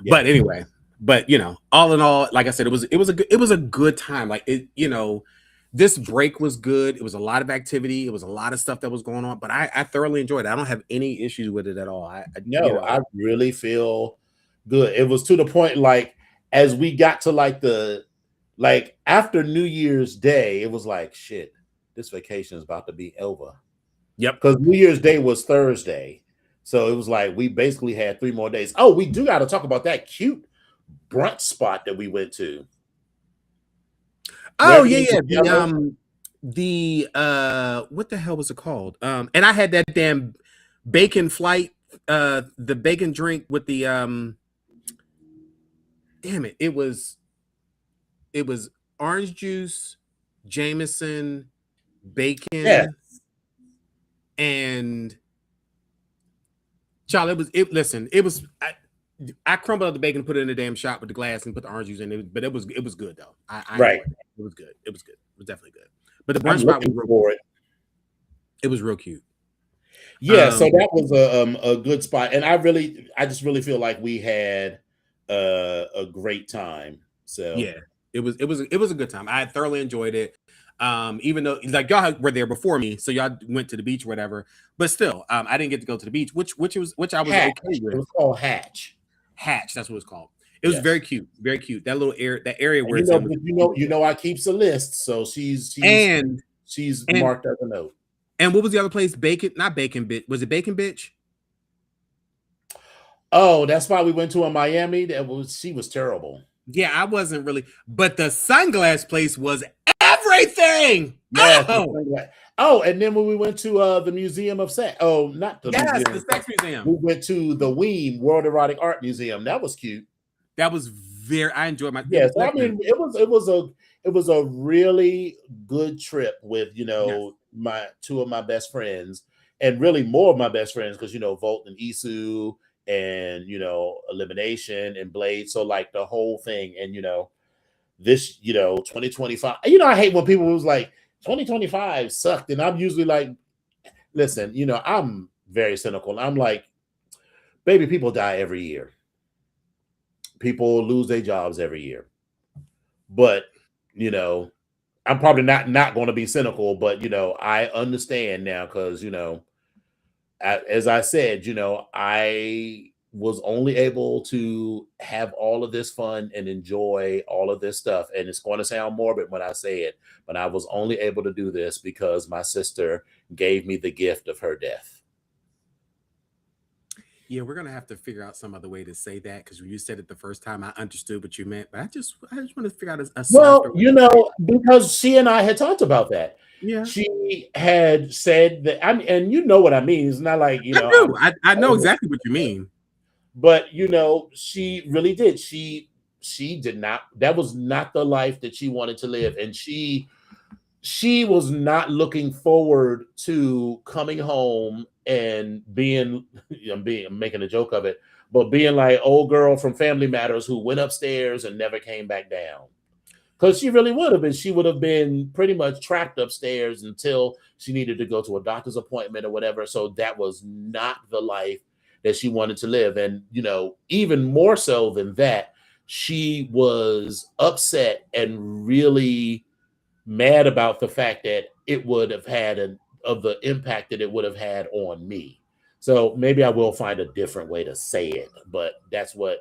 but anyway, all in all, like I said, it was a good time. Like this break was good. It was a lot of activity. It was a lot of stuff that was going on, but I thoroughly enjoyed it. I don't have any issues with it at all. I really feel good. It was to the point, like as we got to after New Year's Day, it was like shit. This vacation is about to be over. Yep. Because New Year's Day was Thursday. So it was like we basically had 3 more days. Oh, we do got to talk about that cute brunch spot that we went to. Oh, yeah. The what the hell was it called? And I had that damn bacon flight, the bacon drink with the damn it. It was orange juice, Jameson, bacon, and child, I crumbled up the bacon, put it in a damn shot with the glass, and put the orange juice in it. But it was good though. Right, it was good. It was definitely good. But the brunch spot was it was real cute. Yeah, so that was a good spot, and I just really feel like we had a great time. So yeah, it was a good time. I thoroughly enjoyed it. Even though like y'all were there before me, so y'all went to the beach or whatever. But still, I didn't get to go to the beach, which I was Hatch. okay with. It was called Hatch. Hatch, that's what it's called. It was very cute, very cute. That little area, that area where you know, I keeps a list, so she's marked as a note. And what was the other place? Not Bacon Bitch. Was it Bacon Bitch? Oh, that's why we went to in Miami. She was terrible. Yeah, I wasn't really, but the sunglass place was everything. Yes, and then when we went to the Museum of Sex, the Sex Museum. We went to the Weem World Erotic Art Museum. That was cute. That was I enjoyed my. Yes, I mean it was a really good trip with my two of my best friends, and really more of my best friends because Wilton and Isu and Elimination and Blade. So like the whole thing, and this 2025. I hate when people was like 2025 sucked, and I'm usually like, listen, I'm very cynical. I'm like, baby, people die every year. People lose their jobs every year. But, I'm probably not going to be cynical, but, I understand now because, as I said, I was only able to have all of this fun and enjoy all of this stuff. And it's going to sound morbid when I say it, but I was only able to do this because my sister gave me the gift of her death. Yeah, we're gonna have to figure out some other way to say that because when you said it the first time, I understood what you meant, but I just want to figure out a well, because she and I had talked about that. Yeah, she had said that, and you know what I mean. It's not like I know exactly what you mean, but she really did. She did not. That was not the life that she wanted to live, and she was not looking forward to coming home and being making a joke of it, but being like old girl from Family Matters who went upstairs and never came back down. Because she really would have been. She would have been pretty much trapped upstairs until she needed to go to a doctor's appointment or whatever. So that was not the life that she wanted to live. And, even more so than that, she was upset and really mad about the fact that it would have had of the impact that it would have had on me. So maybe I will find a different way to say it, but that's what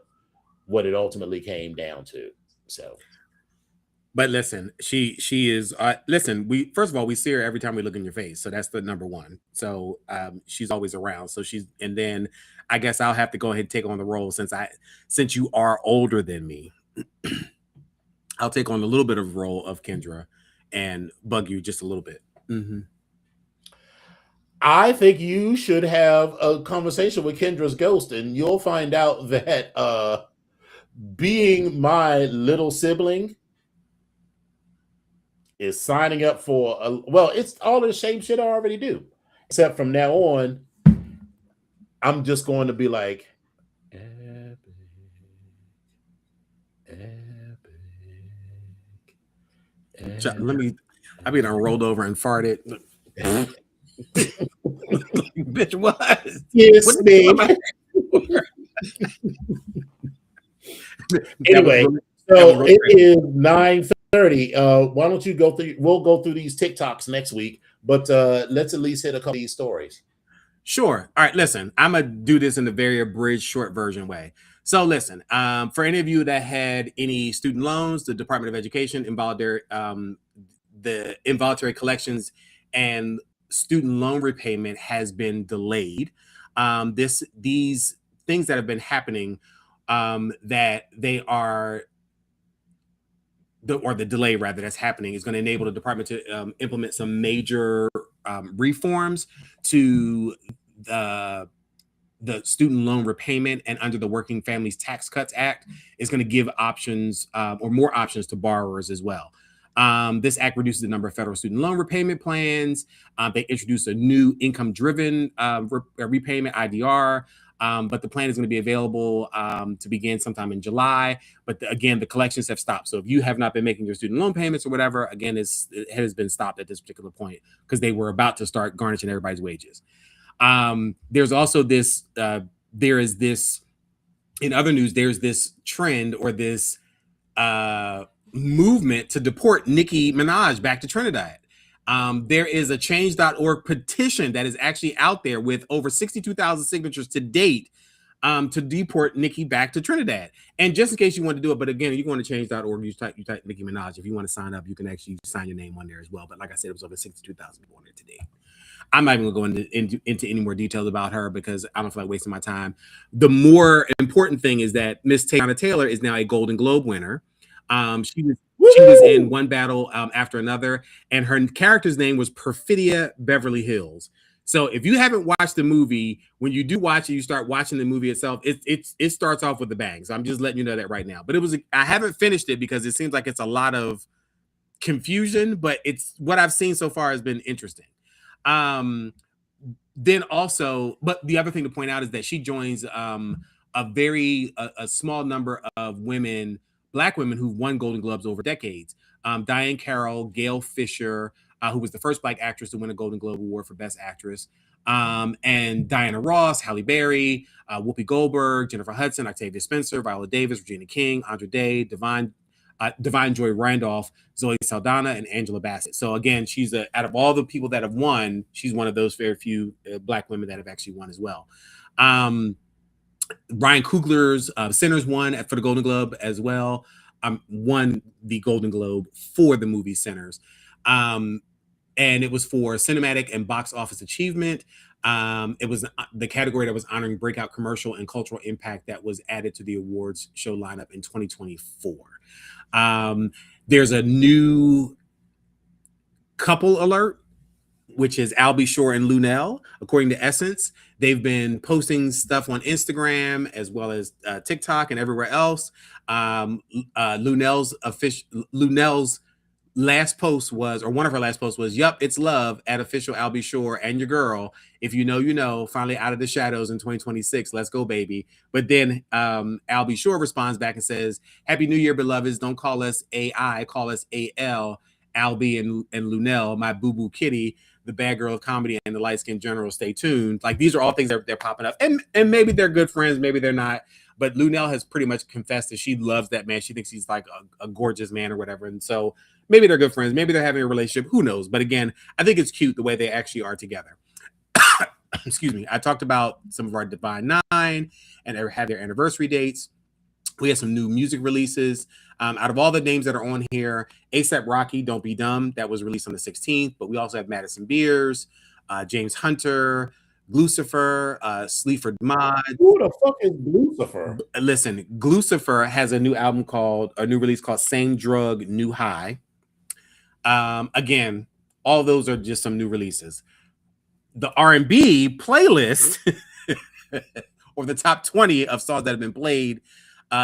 it ultimately came down to. So, but listen, she is listen, we see her every time we look in your face, so that's the number one. So she's always around. So and then I guess I'll have to go ahead and take on the role since you are older than me. I'll take on a little bit of role of Kendra and bug you just a little bit. Mm-hmm. I think you should have a conversation with Kendra's ghost, and you'll find out that being my little sibling is signing up for it's all the same shit I already do. Except from now on, I'm just going to be like, epic. I've been rolled over and farted. Bitch, what? Yes, me. Anyway, so it is 9:30. Why don't you go through? We'll go through these TikToks next week, but let's at least hit a couple of these stories. Sure. All right. Listen, I'm gonna do this in a very abridged, short version way. So, listen, for any of you that had any student loans, the Department of Education the involuntary collections and student loan repayment has been delayed. These things that have been happening, that they are the delay rather that's happening is going to enable the department to implement some major reforms to the student loan repayment, and under the Working Families Tax Cuts Act is going to give options or more options to borrowers as well. This act reduces the number of federal student loan repayment plans. They introduced a new income-driven repayment, IDR, but the plan is going to be available to begin sometime in July. But again, the collections have stopped. So if you have not been making your student loan payments or whatever, again, it has been stopped at this particular point because they were about to start garnishing everybody's wages. There's also this, there is this, in other news, there's this trend or this movement to deport Nicki Minaj back to Trinidad. There is a change.org petition that is actually out there with over 62,000 signatures to date to deport Nicki back to Trinidad. And just in case you want to do it, but again, you go to change.org, you type Nicki Minaj. If you want to sign up, you can actually sign your name on there as well. But like I said, it was over 62,000 people on there today. I'm not even going to go into any more details about her because I don't feel like wasting my time. The more important thing is that Miss Teyana Taylor is now a Golden Globe winner. She was in one battle after another, and her character's name was Perfidia Beverly Hills. So if you haven't watched the movie, when you do watch it, you start watching the movie itself. It starts off with a bang. So I'm just letting you know that right now. But I haven't finished it because it seems like it's a lot of confusion. But it's what I've seen so far has been interesting. Then also, but the other thing to point out is that she joins a small number of women, Black women who've won Golden Globes over decades. Diane Carroll, Gail Fisher, who was the first Black actress to win a Golden Globe Award for Best Actress, and Diana Ross, Halle Berry, Whoopi Goldberg, Jennifer Hudson, Octavia Spencer, Viola Davis, Regina King, Andra Day, Divine Joy Randolph, Zoe Saldana, and Angela Bassett. So again, she's out of all the people that have won, she's one of those very few Black women that have actually won as well. Ryan Coogler's Sinners won for the Golden Globe as well. Won the Golden Globe for the movie Sinners. And it was for cinematic and box office achievement. It was the category that was honoring breakout commercial and cultural impact that was added to the awards show lineup in 2024. There's a new couple alert, which is Albie Shore and Lunel. According to Essence, they've been posting stuff on Instagram as well as TikTok and everywhere else. Lunel's last post was, or one of her last posts was, "Yup, it's love at official Albie Shore and your girl. If you know, you know, finally out of the shadows in 2026. Let's go, baby." But then Albie Shore responds back and says, "Happy New Year, beloveds. Don't call us AI, call us AL, Albie and Lunel, my boo-boo kitty, the bad girl of comedy and the light-skinned general. Stay tuned." Like, these are all things that they're popping up. And maybe they're good friends, maybe they're not. But Lunel has pretty much confessed that she loves that man. She thinks he's like a gorgeous man or whatever. And so maybe they're good friends. Maybe they're having a relationship. Who knows? But again, I think it's cute the way they actually are together. Excuse me. I talked about some of our Divine Nine and have their anniversary dates. We have some new music releases. Out of all the names that are on here, A$AP Rocky, Don't Be Dumb, that was released on the 16th. But we also have Madison Beers, James Hunter, Glucifer, Sleaford Mod. Who the fuck is Glucifer? Listen, Glucifer has a new release called Same Drug, New High. Again, all those are just some new releases. The R&B playlist, or the top 20 of songs that have been played,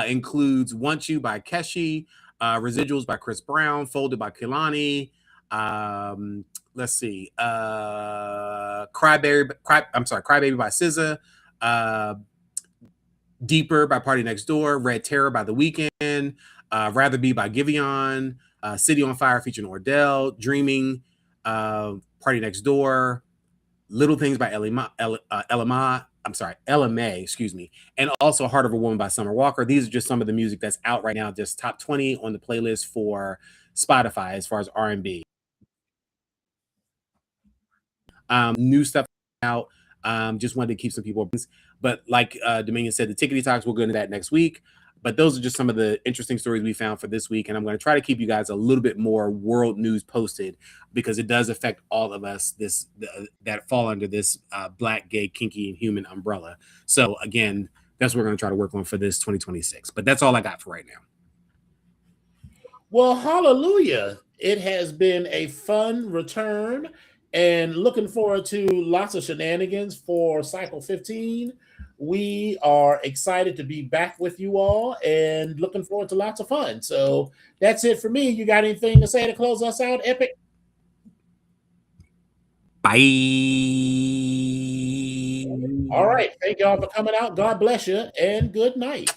includes Want You by Keshi, Residuals by Chris Brown, Folded by Kehlani, let's see, Crybaby by SZA, Deeper by Party Next Door, Red Terror by The Weeknd, Rather Be by Giveon, City on Fire featuring Ordell, Dreaming, Party Next Door, Little Things by LMA, excuse me, and also Heart of a Woman by Summer Walker. These are just some of the music that's out right now, just top 20 on the playlist for Spotify as far as R&B. New stuff out. Just wanted to keep some people, but like Dominion said, the Tickety Talks, we'll go into that next week. But those are just some of the interesting stories we found for this week. And I'm going to try to keep you guys a little bit more world news posted because it does affect all of us that fall under this Black, gay, kinky, and human umbrella. So again, that's what we're going to try to work on for this 2026. But that's all I got for right now. Well, hallelujah. It has been a fun return and looking forward to lots of shenanigans for Cycle 15. We are excited to be back with you all and looking forward to lots of fun. So that's it for me. You got anything to say to close us out, Epic? Bye. All right. Thank y'all for coming out. God bless you and good night.